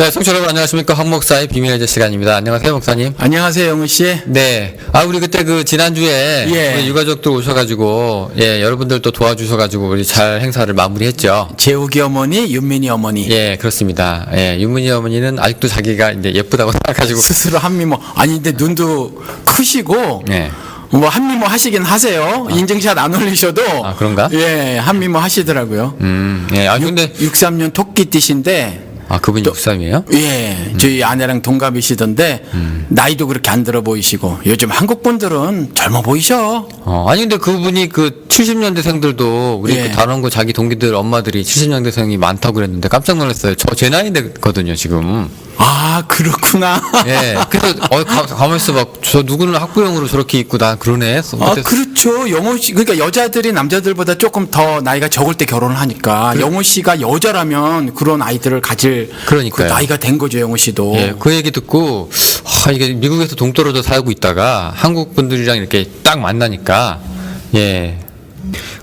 네, 청취자 여러분 안녕하십니까. 황 목사의 비밀의 제 시간입니다. 안녕하세요, 목사님. 안녕하세요, 영우 씨. 네. 우리 그때 지난주에 우리 유가족들 오셔가지고, 여러분들 또 도와주셔가지고, 우리 잘 행사를 마무리했죠. 재욱이 어머니, 윤민이 어머니. 예, 그렇습니다. 윤문희 어머니는 아직도 자기가 이제 예쁘다고 생각하시고. 스스로 한미모. 아니, 근데 눈도 크시고. 예. 뭐 한미모 하시긴 하세요. 인증샷 안 올리셔도. 그런가? 예, 한미모 하시더라고요. 예. 근데 63년 토끼띠신데. 그분이 63이에요? 예, 저희 아내랑 동갑이시던데 나이도 그렇게 안 들어 보이시고 요즘 한국 분들은 젊어 보이셔. 아니 근데 그분이 70년대생들도 우리 예. 단원고 자기 동기들 엄마들이 70년대생이 많다고 그랬는데 깜짝 놀랐어요. 제 나이 되거든요 지금. 아, 그렇구나. 예. 그래서 가만히 있어 봐. 저 누구는 학부형으로 저렇게 입고 나 그러네. 그렇죠. 영호 씨, 그러니까 여자들이 남자들보다 조금 더 나이가 적을 때 결혼을 하니까 영호 씨가 여자라면 그런 아이들을 가질 그러니까요. 그 나이가 된 거죠, 영호 씨도. 예. 그 얘기 듣고 이게 미국에서 동떨어져 살고 있다가 한국 분들이랑 이렇게 딱 만나니까 예.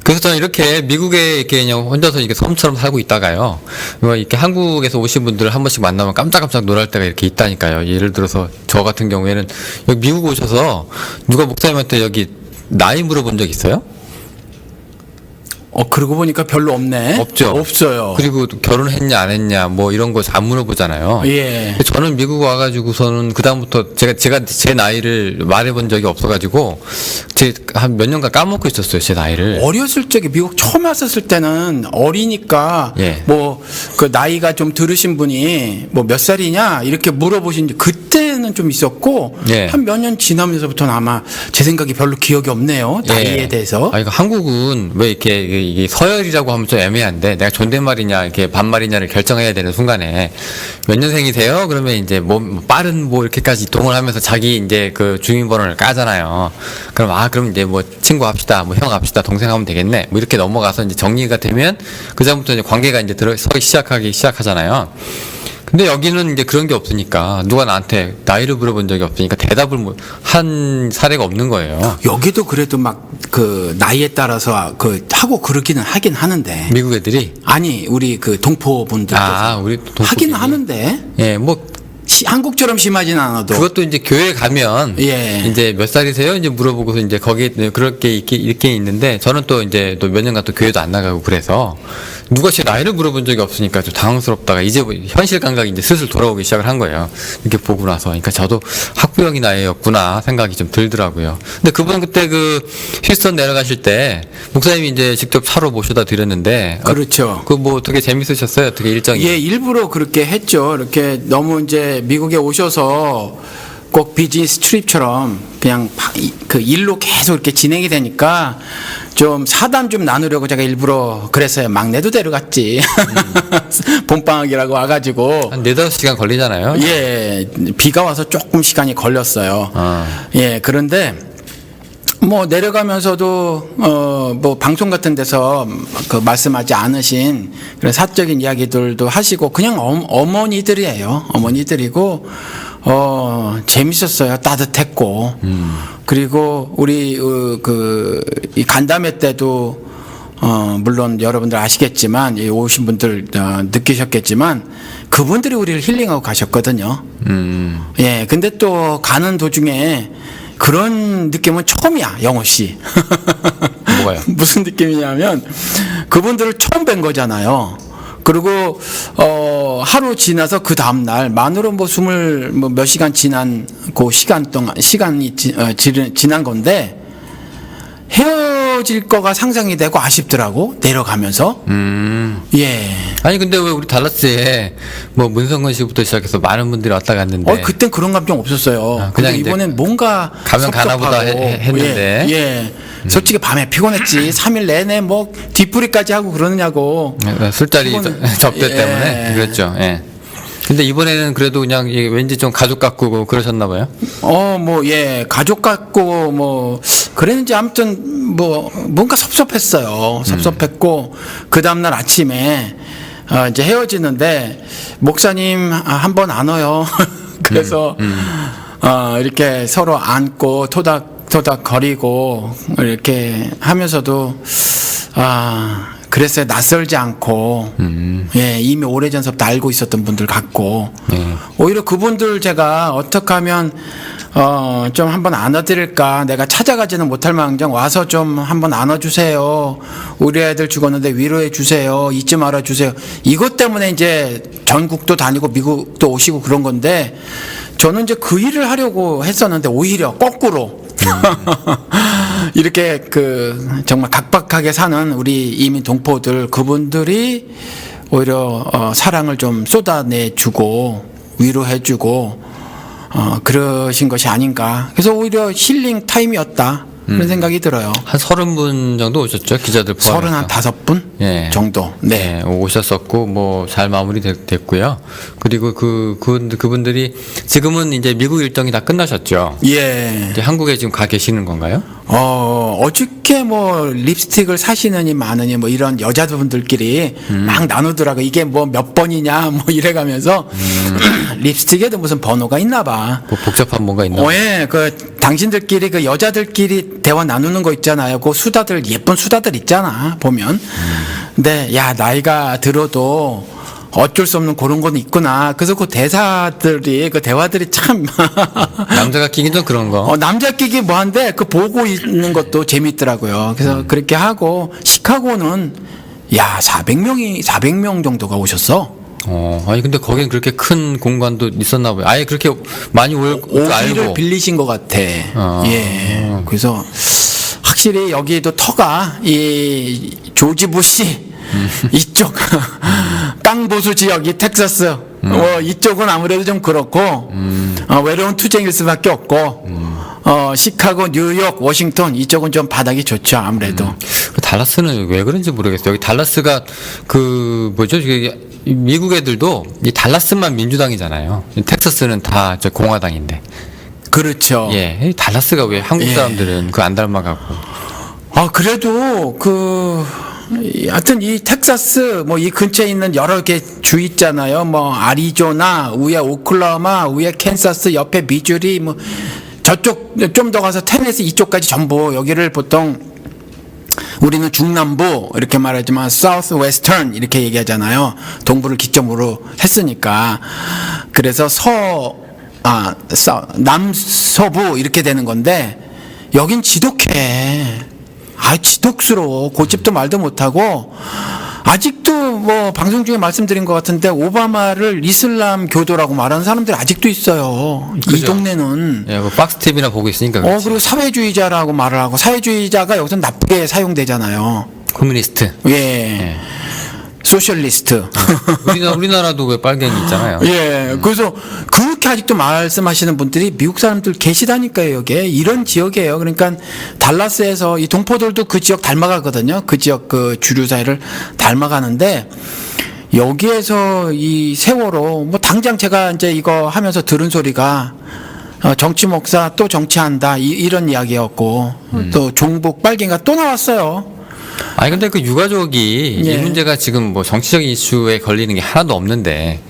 그래서 저는 이렇게 미국에 이렇게 그냥 혼자서 이렇게 섬처럼 살고 있다가요. 이렇게 한국에서 오신 분들을 한 번씩 만나면 깜짝깜짝 놀랄 때가 이렇게 있다니까요. 예를 들어서 저 같은 경우에는 여기 미국 오셔서 누가 목사님한테 여기 나이 물어본 적 있어요? 그러고 보니까 별로 없네. 없죠. 없어요. 그리고 결혼했냐 안 했냐 뭐 이런 거 안 물어보잖아요. 예. 저는 미국 와가지고서는 그 다음부터 제가 제 나이를 말해본 적이 없어가지고 한 몇 년간 까먹고 있었어요, 제 나이를. 어렸을 적에 미국 처음 왔었을 때는 어리니까 예. 뭐 그 나이가 좀 들으신 분이 뭐 몇 살이냐 이렇게 물어보신 그때는 좀 있었고 예. 한 몇 년 지나면서부터는 아마 제 생각이 별로 기억이 없네요. 나이에 대해서. 그러니까 한국은 왜 이게 서열이라고 하면 좀 애매한데 내가 존댓말이냐 이렇게 반말이냐를 결정해야 되는 순간에 몇 년생이세요? 그러면 이제 뭐 빠른 뭐 이렇게까지 이동을 하면서 자기 이제 그 주민번호를 까잖아요. 그럼 이제 뭐 친구 합시다, 뭐 형 합시다, 동생 하면 되겠네. 뭐 이렇게 넘어가서 이제 정리가 되면 그 다음부터 이제 관계가 이제 서기 시작하잖아요. 근데 여기는 이제 그런 게 없으니까 누가 나한테 나이를 물어본 적이 없으니까 대답을 한 사례가 없는 거예요. 여기도 그래도 막 그 나이에 따라서 하고 그러기는 하긴 하는데. 미국 애들이? 아니, 우리 그 동포분들께서 우리 동포 하긴 하는데. 예, 뭐 한국처럼 심하진 않아도. 그것도 이제 교회 가면 예. 이제 몇 살이세요? 이제 물어보고서 이제 거기에 그렇게 이렇게 있는데 저는 또 이제 또 몇 년간 또 교회도 안 나가고 그래서 누가 제 나이를 물어본 적이 없으니까 좀 당황스럽다가 이제 현실 감각이 이제 슬슬 돌아오기 시작을 한 거예요. 이렇게 보고 나서. 그러니까 저도 학부형이 나이였구나 생각이 좀 들더라고요. 근데 그분 그때 휴스턴 내려가실 때 목사님이 이제 직접 차로 모셔다 드렸는데 그렇죠. 뭐 되게 재밌으셨어요? 어떻게 일정이? 예, 일부러 그렇게 했죠. 이렇게 너무 이제 미국에 오셔서 꼭 비즈니스 트립처럼 그냥 그 일로 계속 이렇게 진행이 되니까 좀 사담 좀 나누려고 제가 일부러 그랬어요. 막내도 데려갔지. 봄방학이라고 와가지고. 한 4-5시간 걸리잖아요. 예, 비가 와서 조금 시간이 걸렸어요. 예, 그런데 뭐 내려가면서도 뭐 방송 같은 데서 그 말씀하지 않으신 그런 사적인 이야기들도 하시고 그냥 어머니들이에요. 어머니들이고 재밌었어요. 따뜻했고. 그리고 우리 이 간담회 때도 물론 여러분들 아시겠지만 오신 분들 느끼셨겠지만 그분들이 우리를 힐링하고 가셨거든요. 예, 근데 또 가는 도중에 그런 느낌은 처음이야, 영호 씨. 뭐가요? 무슨 느낌이냐면 그분들을 처음 뵌 거잖아요. 그리고 하루 지나서 그 다음 날 만으로 뭐 몇 시간 지난 그 시간이 지난 건데 헤어질 거가 상상이 되고 아쉽더라고 내려가면서. 예. 아니 근데 왜 우리 달라스에 뭐 문성건 씨부터 시작해서 많은 분들이 왔다 갔는데 그땐 그런 감정 없었어요. 그냥 이번엔 뭔가 가면 가나보다 했는데. 예. 솔직히 밤에 피곤했지. 3일 내내 뭐 뒤풀이까지 하고 그러느냐고. 술자리 접대 때문에 그랬죠. 예. 근데 이번에는 그래도 그냥 왠지 좀 가족 같고 그러셨나 봐요. 가족 같고 뭐 그랬는지 아무튼 뭐 뭔가 섭섭했어요. 섭섭했고 그 다음 날 아침에 이제 헤어지는데 목사님 한 번 안아요. 그래서 이렇게 서로 안고 토닥토닥 거리고 이렇게 하면서도 그랬어요. 낯설지 않고 예, 이미 오래전서부터 알고 있었던 분들 같고 네. 오히려 그분들 제가 어떻게 하면 좀 한번 안아드릴까, 내가 찾아가지는 못할 망정 와서 좀 한번 안아주세요, 우리 애들 죽었는데 위로해 주세요, 잊지 말아 주세요, 이것 때문에 이제 전국도 다니고 미국도 오시고 그런 건데, 저는 이제 그 일을 하려고 했었는데 오히려 거꾸로 이렇게 그 정말 각박하게 사는 우리 이민 동포들, 그분들이 오히려 사랑을 좀 쏟아내주고 위로해주고 그러신 것이 아닌가. 그래서 오히려 힐링 타임이었다, 그런 생각이 들어요. 한 30분 정도 오셨죠? 기자들 포함해서. 35분 예. 정도. 네. 네, 오셨었고 뭐 잘 마무리됐고요. 그리고 그분들이 지금은 이제 미국 일정이 다 끝나셨죠. 예. 이제 한국에 지금 가 계시는 건가요? 어저께 뭐 립스틱을 사시느니 마느니 뭐 이런 여자분들끼리 막 나누더라고. 이게 뭐 몇 번이냐 뭐 이래가면서 립스틱에도 무슨 번호가 있나 봐. 뭐 복잡한 뭔가 있나? 예, 그 당신들끼리 그 여자들끼리 대화 나누는 거 있잖아요. 그 수다들, 예쁜 수다들 있잖아 보면. 근데 야, 나이가 들어도 어쩔 수 없는 그런 건 있구나. 그래서 그 대사들이, 그 대화들이 참 남자가 끼긴 좀 그런 거. 남자 끼기 뭐한데 그 보고 있는 것도 재밌더라고요. 그래서 그렇게 하고 시카고는 야, 400명 정도가 오셨어. 아니 근데 거긴 그렇게 큰 공간도 있었나 봐요. 아예 그렇게 많이 올 줄 오기를 알고. 빌리신 것 같아. 예. 그래서 확실히 여기도 터가 이 조지 부시 이쪽 깡보수 지역이 텍사스 이쪽은 아무래도 좀 그렇고 외로운 투쟁일 수밖에 없고 시카고, 뉴욕, 워싱턴 이쪽은 좀 바닥이 좋죠 아무래도. 달라스는 왜 그런지 모르겠어요. 여기 달라스가 그 뭐죠? 이게 미국 애들도 이 달라스만 민주당이잖아요. 텍사스는 다 저 공화당인데. 그렇죠. 예, 이 달라스가 왜 한국 예. 사람들은 그 안 닮아가고. 그래도 하여튼 이 텍사스 뭐 이 근처에 있는 여러 개 주 있잖아요. 뭐 아리조나, 위에 오클라호마, 위에 캔사스, 옆에 미주리, 뭐 저쪽 좀 더 가서 테네시 이쪽까지 전부, 여기를 보통 우리는 중남부 이렇게 말하지만 South Western 이렇게 얘기하잖아요. 동부를 기점으로 했으니까. 그래서 남서부 이렇게 되는 건데 여긴 지독해. 지독스러워. 고집도 말도 못하고, 아직도 뭐 방송 중에 말씀드린 것 같은데 오바마를 이슬람 교도라고 말하는 사람들이 아직도 있어요. 이 그죠. 동네는. 예, 뭐 박스 TV나 보고 있으니까. 그렇지. 그리고 사회주의자라고 말을 하고, 사회주의자가 여기서 나쁘게 사용되잖아요. 커뮤니스트. 예. 소셜리스트. 우리나라도 왜 빨갱이 있잖아요. 예. 그래서 그렇게 아직도 말씀하시는 분들이 미국 사람들 계시다니까요, 여기에. 이런 지역이에요. 그러니까 달라스에서 이 동포들도 그 지역 닮아가거든요. 그 지역 그 주류 사회를 닮아가는데, 여기에서 이 세월호, 뭐 당장 제가 이제 이거 하면서 들은 소리가 정치 목사 또 정치한다, 이런 이야기였고, 또 종북 빨갱이가 또 나왔어요. 아니 근데 그 유가족이 예. 이 문제가 지금 뭐 정치적인 이슈에 걸리는 게 하나도 없는데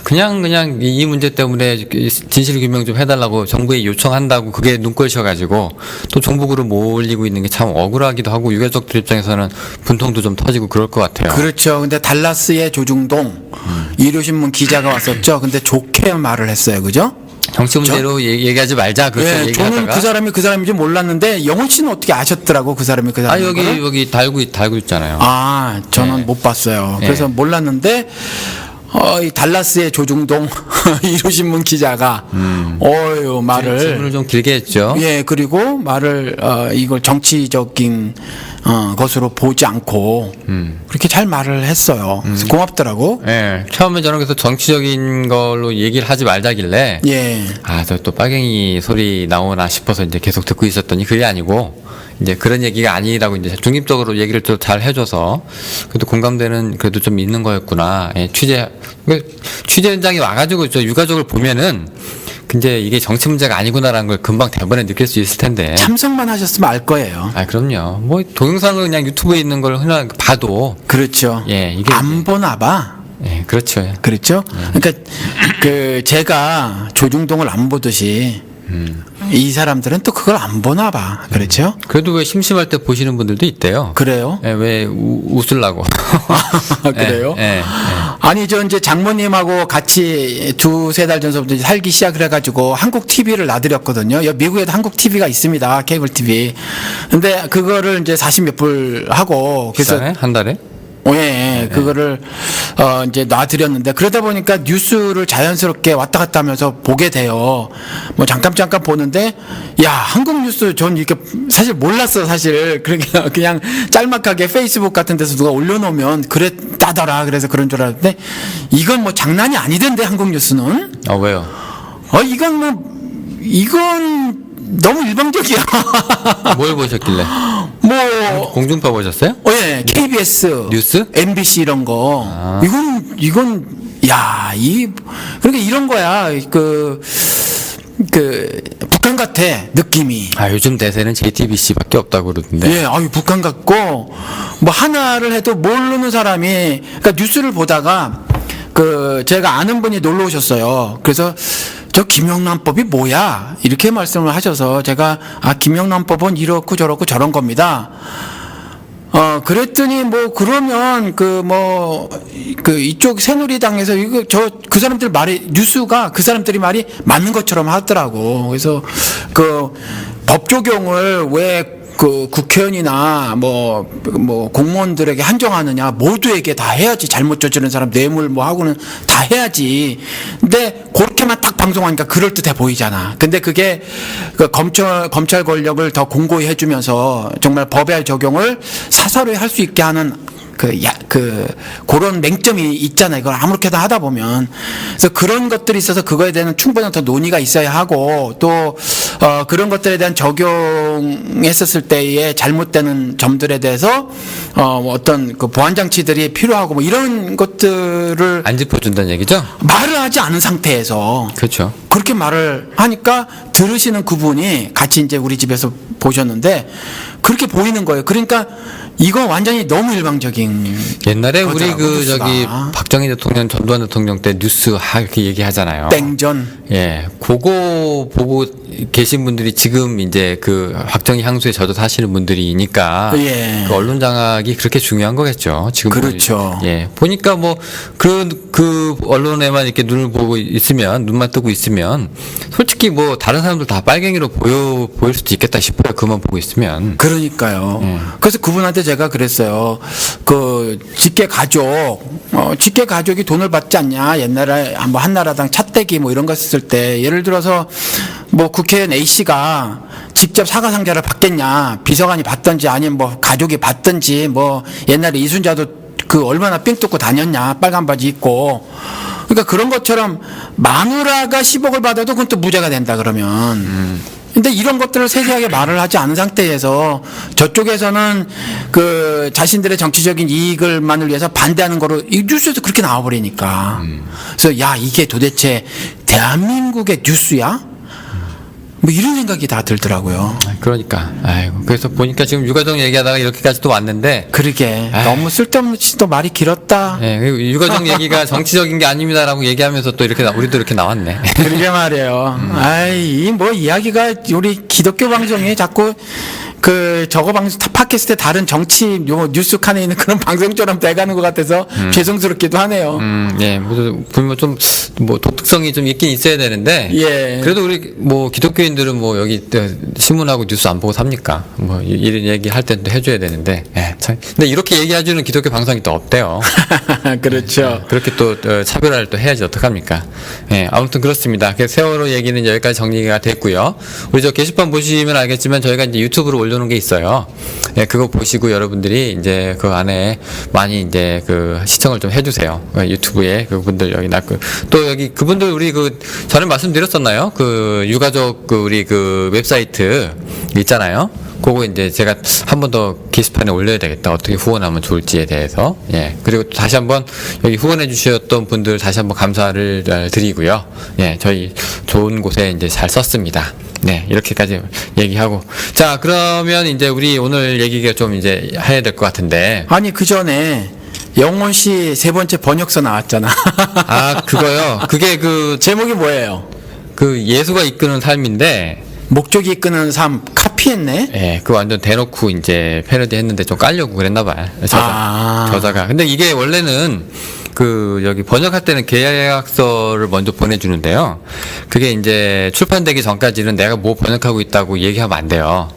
그냥 이 문제 때문에 진실 규명 좀 해달라고 정부에 요청한다고 그게 눈꼴셔가지고 또 종북으로 몰리고 있는 게 참 억울하기도 하고 유가족들 입장에서는 분통도 좀 터지고 그럴 것 같아요. 그렇죠. 근데 달라스의 조중동 일요신문 기자가 왔었죠. 근데 좋게 말을 했어요, 그죠? 정치 문제로 얘기하지 말자 그렇게 예, 얘기하다가. 저는 그 사람이 그 사람인지 몰랐는데 영훈 씨는 어떻게 아셨더라고, 그 사람이 그 사람. 여기 달고 있잖아요. 저는 네. 못 봤어요. 네. 그래서 몰랐는데 이 달라스의 조중동 일요신문 기자가 말을 질문을 좀 길게 했죠. 예, 그리고 말을 이걸 정치적인 것으로 보지 않고 그렇게 잘 말을 했어요. 그래서 고맙더라고. 예, 처음에 저는 그래서 정치적인 걸로 얘기를 하지 말자길래 예. 저 또 빨갱이 소리 나오나 싶어서 이제 계속 듣고 있었더니 그게 아니고 이제 그런 얘기가 아니라고 이제 중립적으로 얘기를 또 잘 해줘서 그래도 공감되는 그래도 좀 있는 거였구나. 예, 취재 현장에 와가지고 저 유가족을 보면은 근데 이게 정치 문제가 아니구나라는 걸 금방 대본에 느낄 수 있을 텐데. 참석만 하셨으면 알 거예요. 그럼요. 뭐 동영상을 그냥 유튜브에 있는 걸 흔한 봐도. 그렇죠. 예, 이게 안 보나 봐. 예, 그렇죠. 그렇죠. 그러니까 제가 조중동을 안 보듯이 이 사람들은 또 그걸 안 보나 봐. 그렇죠? 그래도 왜 심심할 때 보시는 분들도 있대요. 그래요? 예, 왜 웃으려고. 그래요? 예, 예, 예. 아니 저 이제 장모님하고 같이 2-3달 전서부터 이제 살기 시작을 해가지고 한국 TV를 놔드렸거든요. 미국에도 한국 TV가 있습니다. 케이블 TV. 근데 그거를 이제 40몇 불 하고 그래서 비싸네? 한 달에? 예, 그거를 이제 놔드렸는데 그러다 보니까 뉴스를 자연스럽게 왔다 갔다 하면서 보게 돼요. 뭐 잠깐 보는데 야 한국 뉴스 전 이렇게 사실 몰랐어 사실. 그러니까 그냥 짤막하게 페이스북 같은 데서 누가 올려놓으면 그랬다더라. 그래서 그런 줄 알았는데 이건 뭐 장난이 아니던데 한국 뉴스는. 왜요? 이건 너무 일방적이야. 뭘 보셨길래? 뭐 공중파 보셨어요? 예, KBS, 뉴스? MBC 이런 거. 이건 그러니까 이런 거야. 북한 같아 느낌이. 요즘 대세는 JTBC밖에 없다고 그러던데. 예, 북한 같고 뭐 하나를 해도 모르는 사람이 그러니까 뉴스를 보다가 제가 아는 분이 놀러 오셨어요. 그래서 저 김영란법이 뭐야? 이렇게 말씀을 하셔서 제가 김영란법은 이렇고 저렇고 저런 겁니다. 그랬더니 뭐 그러면 이쪽 새누리당에서 그 사람들 말이 뉴스가 그 사람들이 말이 맞는 것처럼 하더라고. 그래서 법 적용을 왜 국회의원이나 뭐 공무원들에게 한정하느냐, 모두에게 다 해야지. 잘못 저지른 사람 뇌물 뭐 하고는 다 해야지. 근데 그렇게만 딱 방송하니까 그럴듯해 보이잖아. 근데 그게 검찰 권력을 더 공고히 해주면서 정말 법의 적용을 사사로이 할 수 있게 하는 그런 맹점이 있잖아요. 이걸 아무렇게나 하다 보면. 그래서 그런 것들이 있어서 그거에 대한 충분한 더 논의가 있어야 하고 또, 그런 것들에 대한 적용했었을 때의 잘못되는 점들에 대해서, 어떤 보완장치들이 필요하고 뭐 이런 것들을. 안 짚어준다는 얘기죠? 말을 하지 않은 상태에서. 그렇죠. 그렇게 말을 하니까 들으시는 그분이 같이 이제 우리 집에서 보셨는데 그렇게 보이는 거예요. 그러니까 이건 완전히 너무 일방적인. 옛날에 우리 거더라고, 뉴스가. 박정희 대통령, 전두환 대통령 때 뉴스 이렇게 얘기하잖아요. 땡전. 예, 그거 보고 계신 분들이 지금 이제 박정희 향수에 젖어 사시는 분들이니까 예. 언론 장악이 그렇게 중요한 거겠죠. 지금 그렇죠. 예, 보니까 뭐 그 언론에만 이렇게 눈만 뜨고 있으면 솔직히 뭐 다른 사람들 다 빨갱이로 보일 수도 있겠다 싶어요. 그만 보고 있으면. 그러니까요. 그래서 그분한테 제가 그랬어요. 직계 가족이 돈을 받지 않냐. 옛날에 뭐 한나라당 차떼기 뭐 이런 거 했을 때 예를 들어서 뭐 국회의원 A씨가 직접 사과상자를 받겠냐. 비서관이 받든지 아니면 뭐 가족이 받든지 뭐 옛날에 이순자도 얼마나 삥 뜯고 다녔냐. 빨간 바지 입고. 그러니까 그런 것처럼 마누라가 10억을 받아도 그건 또 무죄가 된다 그러면. 근데 이런 것들을 세세하게 말을 하지 않은 상태에서 저쪽에서는 자신들의 정치적인 이익을만을 위해서 반대하는 거로 이 뉴스에서 그렇게 나와버리니까. 그래서 이게 도대체 대한민국의 뉴스야? 뭐 이런 생각이 다 들더라고요. 그러니까. 그래서 보니까 지금 유가족 얘기하다가 이렇게까지 또 왔는데. 그러게. 너무 쓸데없는 또 말이 길었다. 예, 유가족 얘기가 정치적인 게 아닙니다라고 얘기하면서 또 우리도 이렇게 나왔네. 그러게 말이에요. 뭐 이야기가 우리 기독교 방송에 자꾸 저거 방송 팟캐스트에 다른 정치 뉴스 칸에 있는 그런 방송처럼 돼가는 것 같아서 죄송스럽기도 하네요. 예, 보면 좀 독특성이 좀 있긴 있어야 되는데. 예. 그래도 우리 기독교인들은 여기 신문하고 뉴스 안 보고 삽니까? 이런 얘기 할 때도 해줘야 되는데. 예, 참. 근데 이렇게 얘기해주는 기독교 방송이 또 없대요. 그렇죠. 그렇게 또 차별화를 또 해야지 어떡합니까? 예, 아무튼 그렇습니다. 세월호 얘기는 여기까지 정리가 됐고요. 우리 게시판 보시면 알겠지만 저희가 이제 유튜브로 올려놓은 게 있어요. 예, 그거 보시고 여러분들이 이제 그 안에 많이 이제 시청을 좀 해주세요. 유튜브에 그분들 여기 또 여기 그분들 우리 전에 말씀드렸었나요? 유가족 우리 웹사이트 있잖아요. 그거 이제 제가 한 번 더 게시판에 올려야 되겠다. 어떻게 후원하면 좋을지에 대해서. 예. 그리고 또 다시 한번 여기 후원해 주셨던 분들 다시 한번 감사를 드리고요. 예. 저희 좋은 곳에 이제 잘 썼습니다. 네. 이렇게까지 얘기하고. 자, 그러면 이제 우리 오늘 얘기가 좀 이제 해야 될 것 같은데. 아니, 그 전에 영원 씨 3번째 번역서 나왔잖아. 그거요? 그게 제목이 뭐예요? 예수가 이끄는 삶인데, 목적이 이끄는 삶 카피했네. 예, 그 완전 대놓고 이제 패러디 했는데 좀 깔려고 그랬나 봐요. 저자가. 근데 이게 원래는 그 여기 번역할 때는 계약서를 먼저 보내주는데요. 그게 이제 출판되기 전까지는 내가 뭐 번역하고 있다고 얘기하면 안 돼요.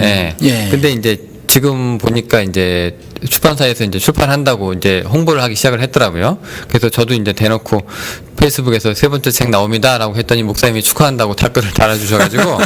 예. 예. 근데 이제 지금 보니까 이제 출판사에서 이제 출판한다고 이제 홍보를 하기 시작을 했더라고요. 그래서 저도 이제 대놓고 페이스북에서 세 번째 책 나옵니다라고 했더니 목사님이 축하한다고 댓글을 달아주셔가지고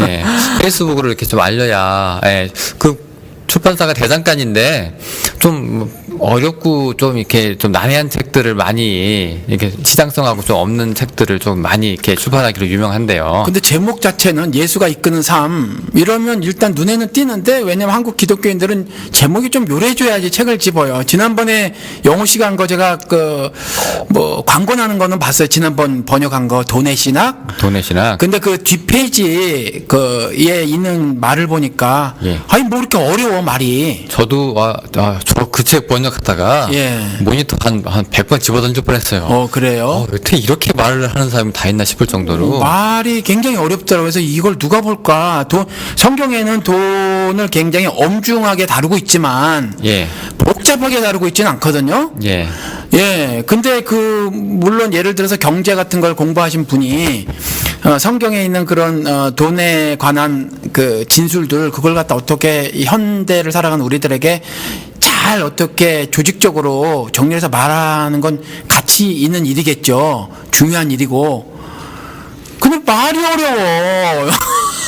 예, 페이스북으로 이렇게 좀 알려야 예, 그 출판사가 대장간인데 좀 어렵고 좀 이렇게 좀 난해한 책들을 많이 이렇게 시장성하고 좀 없는 책들을 좀 많이 이렇게 출판하기로 유명한데요. 근데 제목 자체는 예수가 이끄는 삶 이러면 일단 눈에는 띄는데 왜냐면 한국 기독교인들은 제목이 좀 요래줘야지 책을 집어요. 지난번에 영호 씨가 한 거 제가 그 뭐 광고 나는 거는 봤어요. 지난번 번역한 거 돈의 신학. 돈의 신학. 근데 그 뒷페이지 그에 있는 말을 보니까 예. 아니 뭐 이렇게 어려워 말이. 저도 저 그 책 번역하다가 예. 모니터 한 100번 집어던질 뻔했어요. 그래요? 어떻게 이렇게 말을 하는 사람이 다 있나 싶을 정도로. 말이 굉장히 어렵더라고요. 그래서 이걸 누가 볼까? 성경에는 돈을 굉장히 엄중하게 다루고 있지만 예. 복잡하게 다루고 있지는 않거든요. 예. 예. 근데 물론 예를 들어서 경제 같은 걸 공부하신 분이 성경에 있는 그런 돈에 관한 그 진술들 그걸 갖다 어떻게 이 현대를 살아가는 우리들에게 잘 어떻게 조직적으로 정리해서 말하는 건 가치 있는 일이겠죠. 중요한 일이고. 근데 말이 어려워.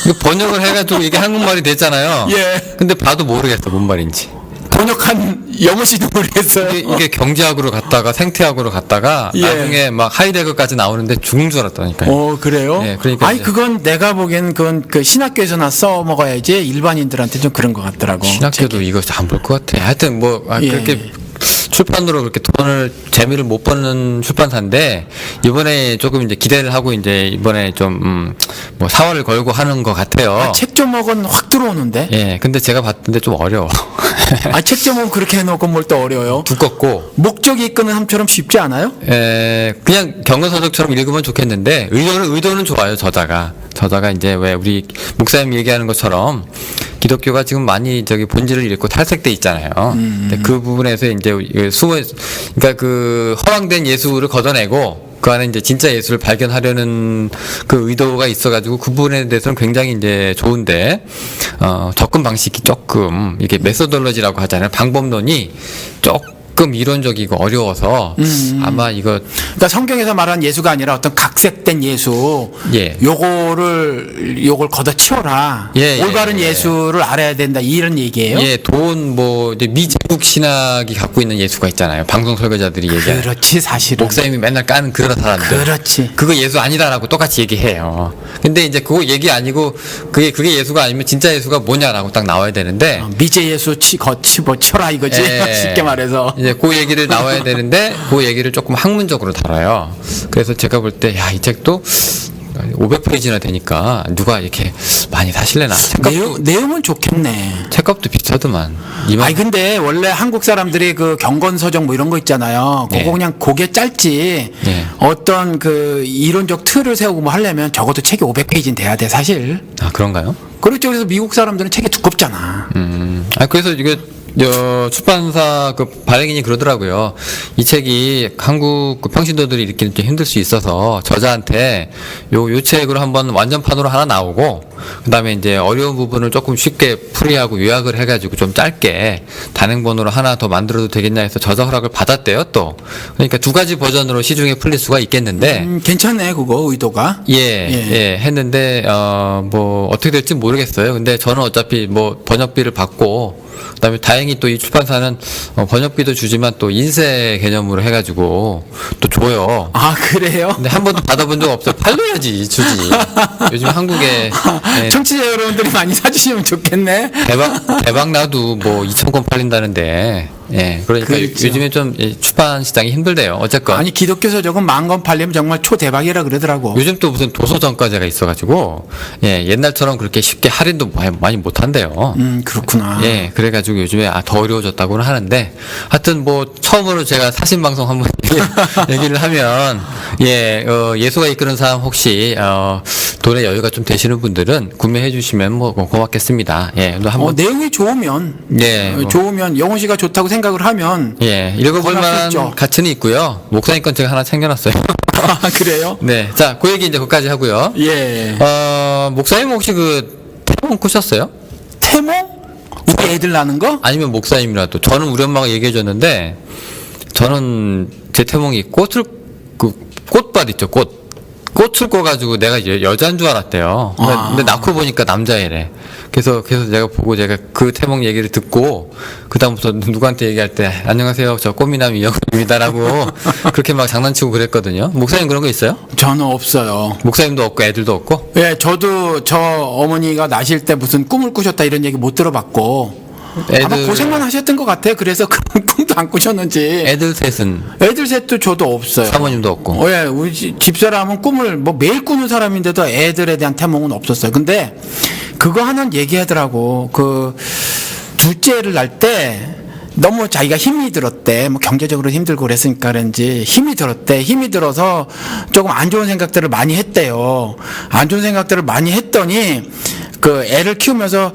이거 번역을 해가지고 이게 한국말이 됐잖아요. 예. 근데 봐도 모르겠어, 뭔 말인지. 번역한 영어 씨도 모르겠어요. 이게 경제학으로 갔다가 생태학으로 갔다가 예. 나중에 막 하이데거까지 나오는데 죽는 줄 알았다니까요. 그래요? 예, 그러니까 아니, 이제- 그건 내가 보기에는 그건 그 신학교에서나 써 먹어야지 일반인들한테 좀 그런 것 같더라고. 신학교도 이거 안 볼 것 같아. 하여튼 예. 그렇게 출판으로 그렇게 돈을 재미를 못 버는 출판사인데 이번에 조금 이제 기대를 하고 이제 이번에 좀 뭐 사활을 걸고 하는 것 같아요. 책 제목은 확 들어오는데. 예, 근데 제가 봤는데 좀 어려워. 책 제목 그렇게 해놓고 뭘 또 어려워요. 두껍고 목적이 이끄는 삶처럼 쉽지 않아요? 그냥 경건서적처럼 읽으면 좋겠는데 의도는 좋아요. 저자가 이제 왜 우리 목사님 얘기하는 것처럼 기독교가 지금 많이 본질을 잃고 탈색돼 있잖아요. 근데 그 부분에서 이제 그러니까 그 허황된 예수를 걷어내고 그 안에 이제 진짜 예수를 발견하려는 그 의도가 있어가지고 그 부분에 대해서는 굉장히 이제 좋은데 접근 방식이 조금 이게 메소돌로지라고 하잖아요. 방법론이 조금 이론적이고 어려워서 아마 이거 그러니까 성경에서 말하는 예수가 아니라 어떤 각색된 예수. 예. 요걸 걷어치워라. 예, 올바른 예. 예수를 알아야 된다. 이런 얘기예요. 예, 이제 미제국 신학이 갖고 있는 예수가 있잖아요. 방송 설교자들이 얘기하는. 그렇지 사실은. 목사님이 맨날 까는 그런 사람들. 그렇지. 그거 예수 아니다라고 똑같이 얘기해요. 근데 이제 그거 얘기 아니고 그게 예수가 아니면 진짜 예수가 뭐냐라고 딱 나와야 되는데. 미제 예수 치라 이거지. 예. 쉽게 말해서. 이제 그 얘기를 나와야 되는데 그 얘기를 조금 학문적으로 다뤄요. 그래서 제가 볼 때 이 책도 500페이지나 되니까 누가 이렇게 많이 사실래나? 내용은 좋겠네. 책값도 비싸더만. 아니 근데 원래 한국 사람들이 그 경건서적 뭐 이런 거 있잖아요. 그거 예. 그냥 고개 짧지. 예. 어떤 그 이론적 틀을 세우고 뭐 하려면 적어도 책이 500페이지는 돼야 돼 사실. 아, 그런가요? 그렇죠. 그래서 미국 사람들은 책이 두껍잖아. 그래서 이게 출판사 그 발행인이 그러더라고요. 이 책이 한국 그 평신도들이 읽기는 좀 힘들 수 있어서 저자한테 요 책으로 한번 완전판으로 하나 나오고 그다음에 이제 어려운 부분을 조금 쉽게 풀이하고 요약을 해가지고 좀 짧게 단행본으로 하나 더 만들어도 되겠냐 해서 저자 허락을 받았대요. 또 그러니까 두 가지 버전으로 시중에 풀릴 수가 있겠는데 괜찮네 그거 의도가. 예, 했는데 뭐 어떻게 될지 모르겠어요. 근데 저는 어차피 뭐 번역비를 받고 그다음에 다행히 또 이 출판사는 번역비도 주지만 또 인쇄 개념으로 해가지고 또 줘요. 아 그래요? 근데 한 번도 받아본 적 없어요. 팔려야지 주지. 요즘 한국에 청취자 여러분들이 많이 사주시면 좋겠네. 대박 나도 뭐 2,000권 팔린다는데. 예, 그러니까 그렇죠. 요즘에 좀 출판 시장이 힘들대요. 어쨌건. 아니 기독교 서적은 10,000권 팔리면 정말 초대박이라 그러더라고. 요즘 또 무슨 도서정가제가 있어가지고, 예, 옛날처럼 그렇게 쉽게 할인도 많이 못 한대요. 그렇구나. 예, 그래가지고 가지고 요즘에 더 어려워졌다고는 하는데, 하여튼 뭐 처음으로 제가 사신 방송 한번 얘기를 하면, 예수가 이끄는 삶 혹시 돈의 여유가 좀 되시는 분들은 구매해 주시면 뭐 고맙겠습니다. 예, 또 한번 내용이 좋으면, 좋으면 영훈 씨가 좋다고 생각을 하면, 읽어볼 만한 가치는 있고요. 목사님 건 제가 하나 챙겨놨어요. 아, 그래요? 네, 자, 그 얘기 이제 거기까지 하고요. 목사님 혹시 그 태몽 꾸셨어요? 태몽? 우리 애들 낳는 거? 아니면 목사님이라도. 저는 우리 엄마가 얘기해줬는데, 저는 제 태몽이 꽃밭 있죠, 꽃을 꿔가지고 내가 여자인 줄 알았대요. 근데 낳고 보니까 남자애래. 그래서 제가 보고 제가 그 태몽 얘기를 듣고, 그다음부터 누구한테 얘기할 때, 안녕하세요, 저 꽃미남 이영훈입니다라고 그렇게 막 장난치고 그랬거든요. 목사님 그런 거 있어요? 저는 없어요. 목사님도 없고 애들도 없고? 예, 저도 저 어머니가 나실 때 무슨 꿈을 꾸셨다 이런 얘기 못 들어봤고, 아마 고생만 하셨던 것 같아요. 그래서 그런 꿈도 안 꾸셨는지. 애들 셋은? 애들 셋도 저도 없어요. 사모님도 없고? 예, 우리 집사람은 꿈을 뭐 매일 꾸는 사람인데도 애들에 대한 태몽은 없었어요. 근데 그거 하나는 얘기하더라고. 그 둘째를 낳을 때 너무 자기가 힘이 들었대. 뭐 경제적으로 힘들고 그랬으니까 그런지 힘이 들었대. 힘이 들어서 조금 안 좋은 생각들을 많이 했대요. 안 좋은 생각들을 많이 했더니 그 애를 키우면서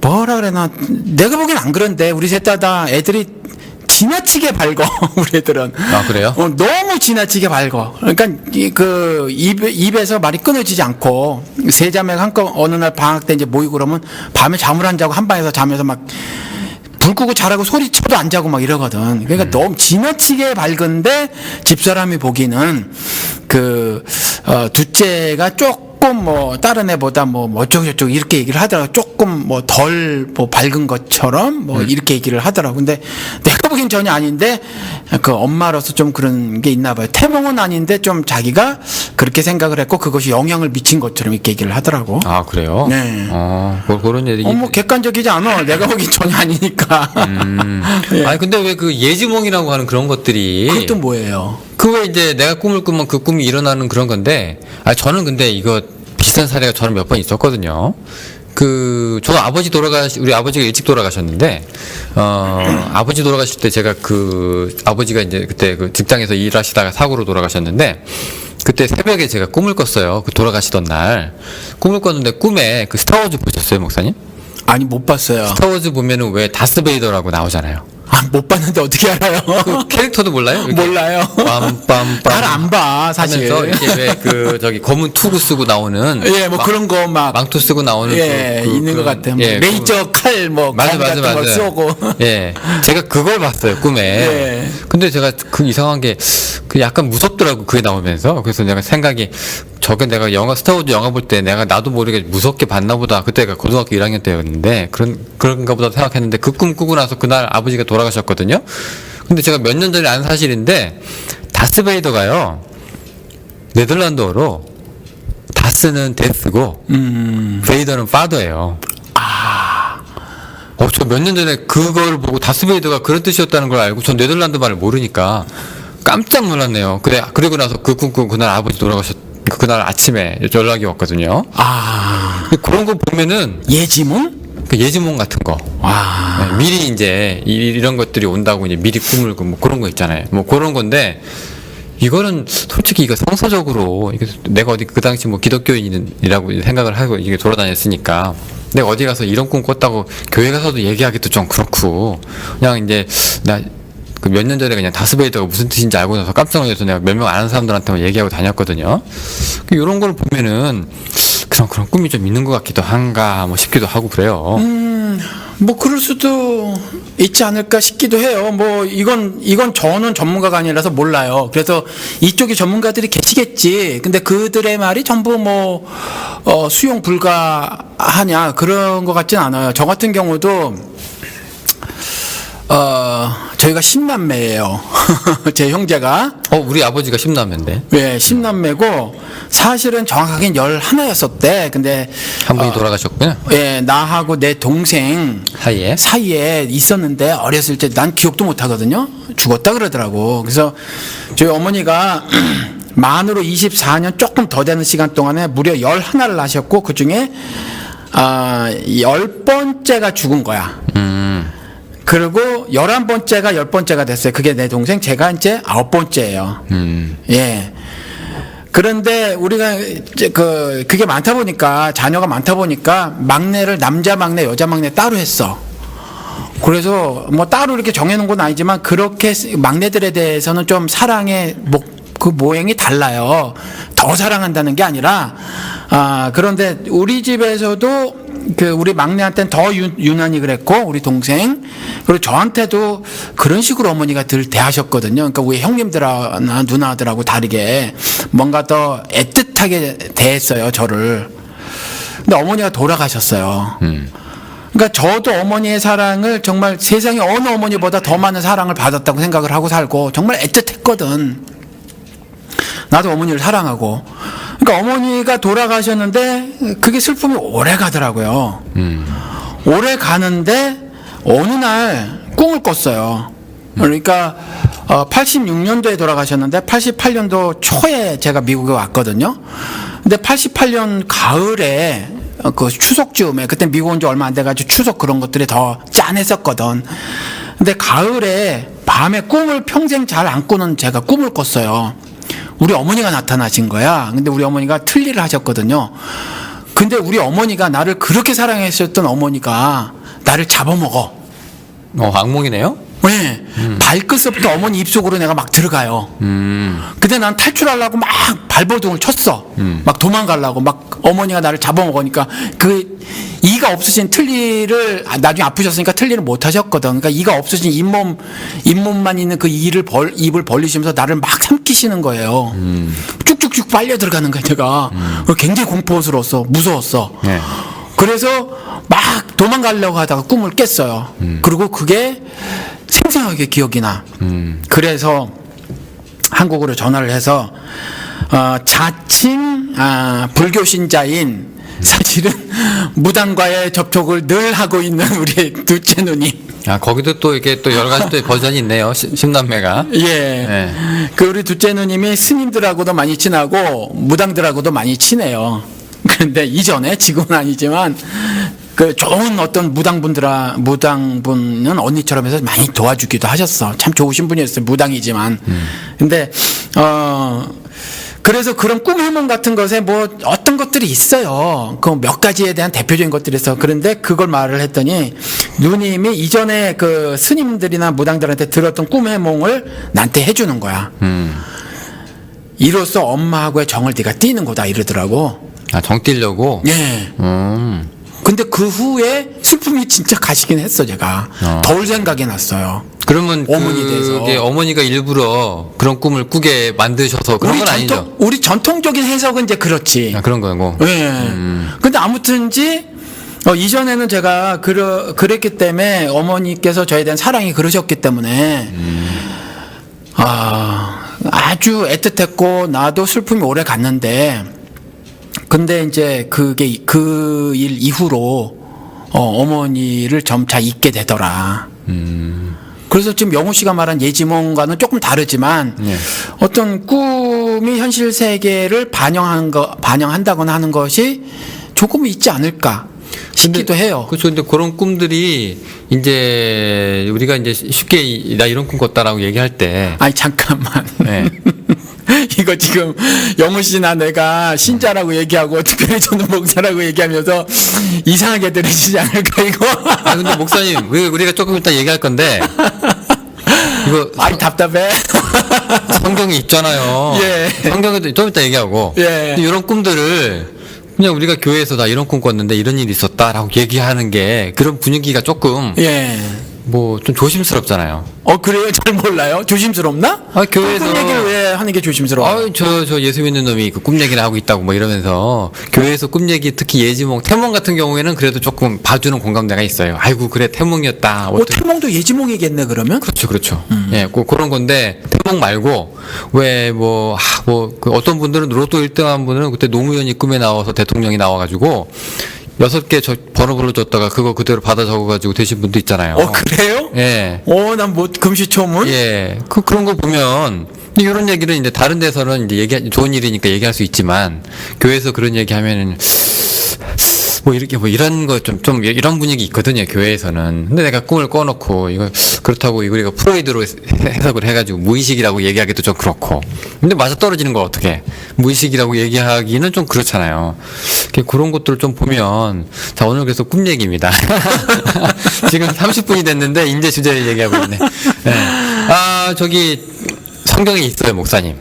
뭐라 그래나, 내가 보기엔 안 그런데 우리 셋 다 애들이 지나치게 밝어. 우리 애들은. 아, 그래요? 너무 지나치게 밝어. 그러니까 입에서 말이 끊어지지 않고, 세 자매가 어느 날 방학 때 이제 모이고 그러면 밤에 잠을 안 자고 한 방에서 자면서 막 불 끄고 자라고 소리쳐도 안 자고 막 이러거든. 그러니까 너무 지나치게 밝은데 집사람이 보기는 둘째가 조금 뭐 다른 애보다 뭐 어쩌고저쩌고 이렇게 얘기를 하더라고. 조금 뭐 덜 뭐 밝은 것처럼 뭐 이렇게 얘기를 하더라고. 근데 내가 보기엔 전혀 아닌데 그 엄마로서 좀 그런 게 있나 봐요. 태몽은 아닌데 좀 자기가 그렇게 생각을 했고 그것이 영향을 미친 것처럼 이렇게 얘기를 하더라고. 아, 그래요? 네. 그런 얘기. 뭐 객관적이지 않아. 내가 보기엔 전혀 아니니까. 예. 아니 근데 왜 그 예지몽이라고 하는 그런 것들이 그것도 뭐예요? 그거 이제 내가 꿈을 꾸면 그 꿈이 일어나는 그런 건데, 저는 근데 이거 비슷한 사례가 저는 몇 번 있었거든요. 우리 아버지가 일찍 돌아가셨는데, 아버지 돌아가실 때 제가 아버지가 이제 그때 그 직장에서 일하시다가 사고로 돌아가셨는데, 그때 새벽에 제가 꿈을 꿨어요. 그 돌아가시던 날. 꿈을 꿨는데 꿈에 그 스타워즈 보셨어요, 목사님? 아니, 못 봤어요. 스타워즈 보면은 왜 다스베이더라고 나오잖아요. 못 봤는데 어떻게 알아요? 그 캐릭터도 몰라요? 몰라요. 빰빰빰. 잘 안 봐, 사실. 하면서 이렇게 왜 검은 투구 쓰고 나오는. 뭐 그런 거 막. 망토 쓰고 나오는. 있는 것 같아요. 레이저 칼, 맞아. 걸 쏘고. 제가 그걸 봤어요, 꿈에. 근데 제가 이상한 게, 약간 무섭더라고, 그게 나오면서. 그래서 내가 생각이, 저게 내가 스타워즈 영화 볼 때 나도 모르게 무섭게 봤나 보다. 그때가 고등학교 1학년 때였는데, 그런가 보다 생각했는데, 그 꿈 꾸고 나서 그날 아버지가 돌아가셨거든요. 근데 제가 몇 년 전에 안 사실인데, 다스베이더가요, 네덜란드어로, 다스는 데스고, 베이더는 파더예요. 저 몇 년 전에 그걸 보고 다스베이더가 그런 뜻이었다는 걸 알고, 전 네덜란드 말을 모르니까, 깜짝 놀랐네요. 그리고 나서 그 꿈 꾸고 그날 아버지 그날 아침에 연락이 왔거든요. 그런 거 보면은 예지몽? 예지몽 같은 거. 미리 이제 이런 것들이 온다고 이제 미리 꿈을 뭐 그런 거 있잖아요. 뭐 그런 건데 이거는 솔직히 이거 성서적으로 내가 어디 그 당시 뭐 기독교인이라고 생각을 하고 이게 돌아다녔으니까 내가 어디 가서 이런 꿈 꿨다고 교회 가서도 얘기하기도 좀 그렇고 그냥 이제 몇 년 전에 그냥 다스베이더가 무슨 뜻인지 알고 나서 깜짝 놀라서 내가 몇 명 아는 사람들한테만 얘기하고 다녔거든요. 이런 걸 보면은 그런 꿈이 좀 있는 것 같기도 한가 뭐 싶기도 하고 그래요. 뭐 그럴 수도 있지 않을까 싶기도 해요. 뭐 이건 저는 전문가가 아니라서 몰라요. 그래서 이쪽에 전문가들이 계시겠지. 근데 그들의 말이 전부 뭐 수용 불가하냐 그런 것 같진 않아요. 저 같은 경우도 저희가 10남매예요. 제 형제가. 우리 아버지가 10남매인데. 네, 10남매고 사실은 정확하게는 11이었었대. 근데 한 분이 돌아가셨구나. 예, 나하고 내 동생 사이에 있었는데 어렸을 때 난 기억도 못 하거든요. 죽었다 그러더라고. 그래서 저희 어머니가 만으로 24년 조금 더 되는 시간 동안에 무려 11을 낳으셨고 그중에 10번째가 죽은 거야. 그리고 11번째가 10번째가 됐어요. 그게 내 동생, 제가 이제 9번째예요. 예. 그런데 우리가 이제 그게 많다 보니까, 자녀가 많다 보니까 막내를 남자 막내, 여자 막내 따로 했어. 그래서 뭐 따로 이렇게 정해놓은 건 아니지만 그렇게 막내들에 대해서는 좀 사랑의 그 모양이 달라요. 더 사랑한다는 게 아니라, 그런데 우리 집에서도 우리 막내한테는 더 유난히 그랬고, 우리 동생, 그리고 저한테도 그런 식으로 어머니가 늘 대하셨거든요. 그러니까 우리 형님들하고 누나들하고 다르게 뭔가 더 애틋하게 대했어요, 저를. 근데 어머니가 돌아가셨어요. 그러니까 저도 어머니의 사랑을 정말 세상에 어느 어머니보다 더 많은 사랑을 받았다고 생각을 하고 살고, 정말 애틋했거든. 나도 어머니를 사랑하고. 그러니까 어머니가 돌아가셨는데 그게 슬픔이 오래 가더라고요. 오래 가는데 어느 날 꿈을 꿨어요. 그러니까 86년도에 돌아가셨는데 88년도 초에 제가 미국에 왔거든요. 근데 88년 가을에 그 추석쯤에, 그때 미국 온 지 얼마 안 돼가지고 추석 그런 것들이 더 짠했었거든. 근데 가을에 밤에 꿈을 평생 잘 안 꾸는 제가 꿈을 꿨어요. 우리 어머니가 나타나신 거야. 근데 우리 어머니가 틀니를 하셨거든요. 근데 우리 어머니가 나를 그렇게 사랑했었던 어머니가 나를 잡아먹어. 악몽이네요? 네. 발끝부터 어머니 입속으로 내가 막 들어가요. 근데 난 탈출하려고 막 발버둥을 쳤어. 막 도망가려고, 막 어머니가 나를 잡아먹으니까 그 이가 없으신 틀니를, 나중에 아프셨으니까 틀니를 못 하셨거든. 그러니까 이가 없으신 잇몸만 있는 그 입을 벌리시면서 나를 막 삼키시는 거예요. 쭉쭉쭉 빨려 들어가는 거야, 제가. 굉장히 공포스러웠어. 무서웠어. 네. 그래서 막 도망가려고 하다가 꿈을 깼어요. 그리고 그게 생생하게 기억이 나. 그래서 한국으로 전화를 해서 자칭 불교 신자인, 사실은 무당과의 접촉을 늘 하고 있는 우리 둘째 누님. 거기도 또 이렇게 또 여러 가지 또 버전이 있네요. 십남매가. 예. 네. 그 우리 둘째 누님이 스님들하고도 많이 친하고 무당들하고도 많이 친해요. 그런데 이전에, 지금은 아니지만, 그 좋은 어떤 무당분은 언니처럼 해서 많이 도와주기도 하셨어. 참 좋으신 분이었어요. 무당이지만. 근데 그래서 그런 꿈 해몽 같은 것에 뭐 어떤 것들이 있어요. 그 몇 가지에 대한 대표적인 것들이 있어. 그런데 그걸 말을 했더니 누님이 이전에 그 스님들이나 무당들한테 들었던 꿈 해몽을 나한테 해주는 거야. 이로써 엄마하고의 정을 네가 띄는 거다 이러더라고. 정 띄려고? 예. 근데 그 후에 슬픔이 진짜 가시긴 했어, 제가. 덜 생각이 났어요. 그러면 어머니 대해서. 그게 어머니가 일부러 그런 꿈을 꾸게 만드셔서 그런 건 아니죠? 우리 전통적인 해석은 이제 그렇지. 그런 거고. 예. 근데 아무튼지 이전에는 제가 그랬기 때문에 어머니께서 저에 대한 사랑이 그러셨기 때문에 아주 애틋했고 나도 슬픔이 오래 갔는데, 근데 이제 그게 그 일 이후로 어머니를 점차 잊게 되더라. 그래서 지금 영우 씨가 말한 예지몽과는 조금 다르지만 네. 어떤 꿈이 현실 세계를 반영한다거나 하는 것이 조금 있지 않을까 싶기도 해요. 그렇죠. 근데 그런 꿈들이 이제 우리가 이제 쉽게 나 이런 꿈 꿨다라고 얘기할 때. 아니 잠깐만. 네. 이거 지금 영우 씨나 내가 신자라고 얘기하고 특별히 저는 목사라고 얘기하면서 이상하게 들으시지 않을까 이거. 근데 목사님, 우리가 조금 이따 얘기할 건데 이거 아이 답답해. 성경에 있잖아요. 예. 성경에도 좀 이따 얘기하고. 예. 이런 꿈들을 그냥 우리가 교회에서 나 이런 꿈 꿨는데 이런 일이 있었다라고 얘기하는 게 그런 분위기가 조금 예. 뭐 좀 조심스럽잖아요. 그래요? 잘 몰라요? 조심스럽나? 교회에서 꿈 얘기를 왜 하는 게 조심스러워요? 저 예수 믿는 놈이 그 꿈 얘기를 하고 있다고 뭐 이러면서 교회에서 꿈 얘기, 특히 예지몽, 태몽 같은 경우에는 그래도 조금 봐주는 공감대가 있어요. 아이고 그래 태몽이었다. 태몽도 예지몽이겠네 그러면? 그렇죠. 예, 그런 건데 태몽 말고 왜 그 어떤 분들은 로또 1등한 분은 그때 노무현이 꿈에 나와서 대통령이 나와가지고 6개 번호 불러줬다가 그거 그대로 받아 적어가지고 되신 분도 있잖아요. 그래요? 예. 난 뭐 금시초문? 예. 그런 거 보면 이런 얘기를 이제 다른 데서는 이제 좋은 일이니까 얘기할 수 있지만 교회에서 그런 얘기 하면은 뭐 이렇게 뭐 이런 거 좀 이런 분위기 있거든요, 교회에서는. 근데 내가 꿈을 꿔놓고 이거 그렇다고 우리가 프로이드로 해석을 해가지고 무의식이라고 얘기하기도 좀 그렇고. 근데 맞아 떨어지는 걸 어떻게 무의식이라고 얘기하기는 좀 그렇잖아요. 그런 것들을 좀 보면 자 오늘 그래서 꿈 얘기입니다. 지금 30분이 됐는데 이제 주제를 얘기하고 있네. 네. 아 저기 성경에 있어요, 목사님.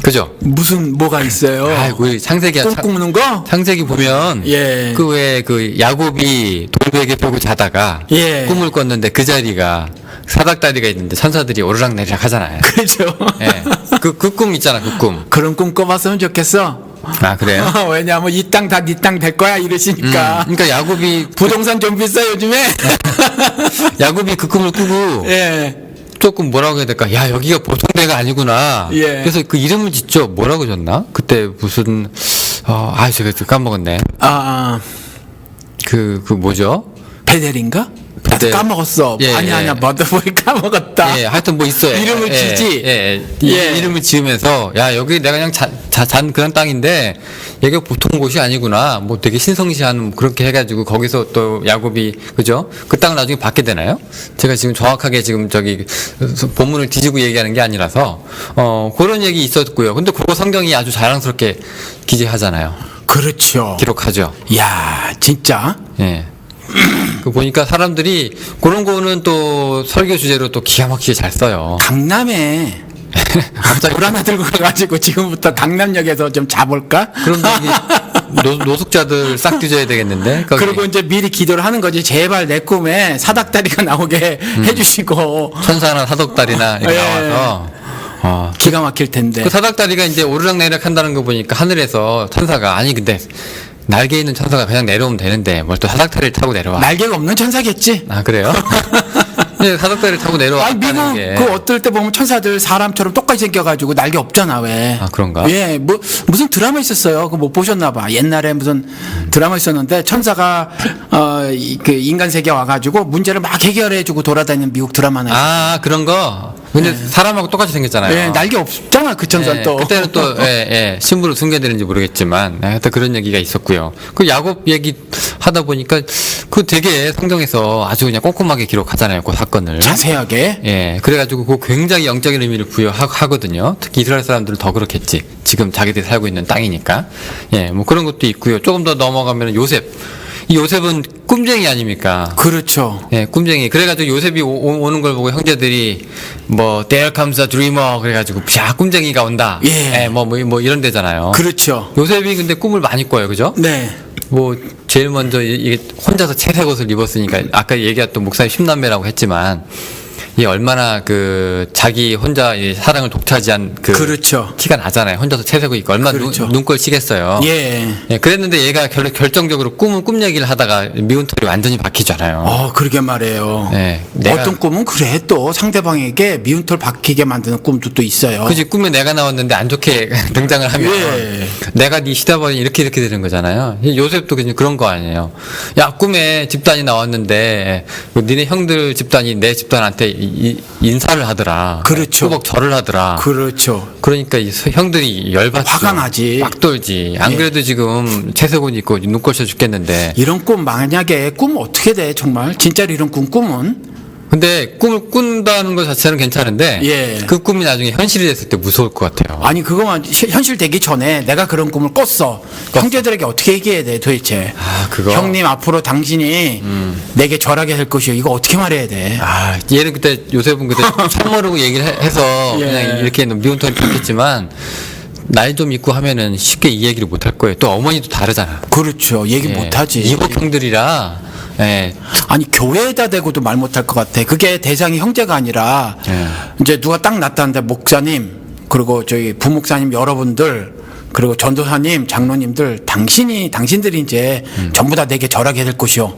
그죠? 무슨 뭐가 있어요? 아이고 창세기 꿈 꾸는 거? 창세기 보면 예. 그 왜 그 야곱이 돌베개 펴고 자다가 예. 꿈을 꿨는데 그 자리가 사닥다리가 있는데 천사들이 오르락내리락 하잖아요. 그렇죠. 예. 그 꿈 있잖아, 그 꿈. 그런 꿈 꿔봤으면 좋겠어. 아 그래요? 왜냐하면 이 땅 다 네 땅 될 거야 이러시니까. 그러니까 야곱이 부동산 좀 비싸 요즘에. 야곱이 그 꿈을 꾸고 예. 조금 뭐라고 해야 될까? 야 여기가 보통 데가 아니구나. 예. 그래서 그 이름을 짓죠. 뭐라고 졌나? 그때 무슨 제가 까먹었네. 그 뭐죠? 베델인가? 나도 베델. 까먹었어. 예, 아니야, 예. 뭘 까먹었다. 예, 하여튼 뭐 있어요. 이름을 지지? 예. 이름을 지으면서, 야, 여기 내가 그냥 잔 그런 땅인데, 여기가 보통 곳이 아니구나. 뭐 되게 신성시한, 그렇게 해가지고, 거기서 또 야곱이, 그죠? 그 땅을 나중에 받게 되나요? 제가 지금 정확하게 지금 본문을 뒤지고 얘기하는 게 아니라서, 그런 얘기 있었고요. 근데 그거 성경이 아주 자랑스럽게 기재하잖아요. 그렇죠. 기록하죠. 야, 진짜. 예. 그 보니까 사람들이 그런 거는 또 설교 주제로 또 기가 막히게 잘 써요. 강남에 갑자기 불 하나 들고 가가지고 지금부터 강남역에서 좀 자볼까? 그럼 여기 노숙자들 싹 뒤져야 되겠는데. 거기. 그리고 이제 미리 기도를 하는 거지. 제발 내 꿈에 사닥다리가 나오게 해주시고. 천사나 사독다리나 이렇게 예. 나와서. 기가 막힐 텐데. 그 사닥다리가 이제 오르락내리락 한다는 거 보니까 하늘에서 천사가 아니 근데 날개 있는 천사가 그냥 내려오면 되는데 뭘 또 사닥다리를 타고 내려와. 날개가 없는 천사겠지. 아 그래요? 네, 사닥다리를 타고 아니 내려왔다는 미국 게. 그 어떨 때 보면 천사들 사람처럼 똑같이 생겨가지고 날개 없잖아 왜? 아, 그런가? 예, 뭐 무슨 드라마 있었어요. 그거 못 보셨나봐. 옛날에 무슨 드라마 있었는데 천사가 그 인간 세계 와가지고 문제를 막 해결해주고 돌아다니는 미국 드라마는. 아 그런 거. 근데 사람하고 똑같이 생겼잖아요. 예, 날개 없잖아 그 천사 예, 또. 그때는 또 신부를 숨겨드는지 모르겠지만 하여튼 그런 얘기가 있었고요. 그 야곱 얘기 하다 보니까 그 되게 성경에서 아주 그냥 꼼꼼하게 기록하잖아요. 그 사건을. 자세하게. 예, 그래가지고 그 굉장히 영적인 의미를 부여하거든요. 특히 이스라엘 사람들은 더 그렇겠지. 지금 자기들이 살고 있는 땅이니까. 예, 뭐 그런 것도 있고요. 조금 더 넘어가면 요셉. 이 요셉은 꿈쟁이 아닙니까? 그렇죠. 예, 꿈쟁이. 그래가지고 요셉이 오는 걸 보고 형제들이 뭐 there comes a dreamer 그래가지고 야 꿈쟁이가 온다. 예. 뭐 이런 데잖아요. 그렇죠. 요셉이 근데 꿈을 많이 꿔요, 그죠? 네. 뭐 제일 먼저 이게 혼자서 채색 옷을 입었으니까 아까 얘기했던 목사님 10남매라고 했지만 이 얼마나 그 자기 혼자 이 사랑을 독차지한 그 그렇죠. 티가 나잖아요. 혼자서 채색을 입고 얼마나 그렇죠. 눈꼴 치겠어요. 예. 예, 그랬는데 얘가 결정적으로 꿈 얘기를 하다가 미운 털이 완전히 박히잖아요. 그러게 말이에요. 예, 어떤 꿈은 그래 또 상대방에게 미운 털 박히게 만드는 꿈도 또 있어요. 그지 꿈에 내가 나왔는데 안 좋게 등장을 하면 예. 내가 네 시다버니 이렇게 되는 거잖아요. 요셉도 그런 거 아니에요. 야 꿈에 집단이 나왔는데 니네 형들 집단이 내 집단한테 인사를 하더라. 그렇죠. 꾸벅 절을 하더라. 그렇죠. 그러니까 형들이 열받죠. 화가 나지. 막 돌지. 안 예. 그래도 지금 채색옷 입고 눈꼴 쳐 죽겠는데. 이런 꿈 만약에 꿈 어떻게 돼 정말 진짜로 이런 꿈은 근데 꿈을 꾼다는 것 자체는 괜찮은데 예. 그 꿈이 나중에 현실이 됐을 때 무서울 것 같아요. 아니 그거만 현실 되기 전에 내가 그런 꿈을 꿨어. 형제들에게 어떻게 얘기해야 돼 도대체? 그거. 형님 앞으로 당신이 내게 절하게 할 것이요. 이거 어떻게 말해야 돼? 얘는 그때 요셉은 그때 참모르고 얘기를 해서 예. 그냥 이렇게 미운 털이 폈겠지만 나이 좀 있고 하면은 쉽게 이 얘기를 못 할 거예요. 또 어머니도 다르잖아. 그렇죠. 얘기 예. 못하지. 이복 형들이라. 예. 아니 교회에다 대고도 말 못할 것 같아. 그게 대상이 형제가 아니라 예. 이제 누가 딱 나타났는데 목사님 그리고 저희 부목사님 여러분들 그리고 전도사님 장로님들 당신들이 이제 전부 다 내게 절하게 될 것이요.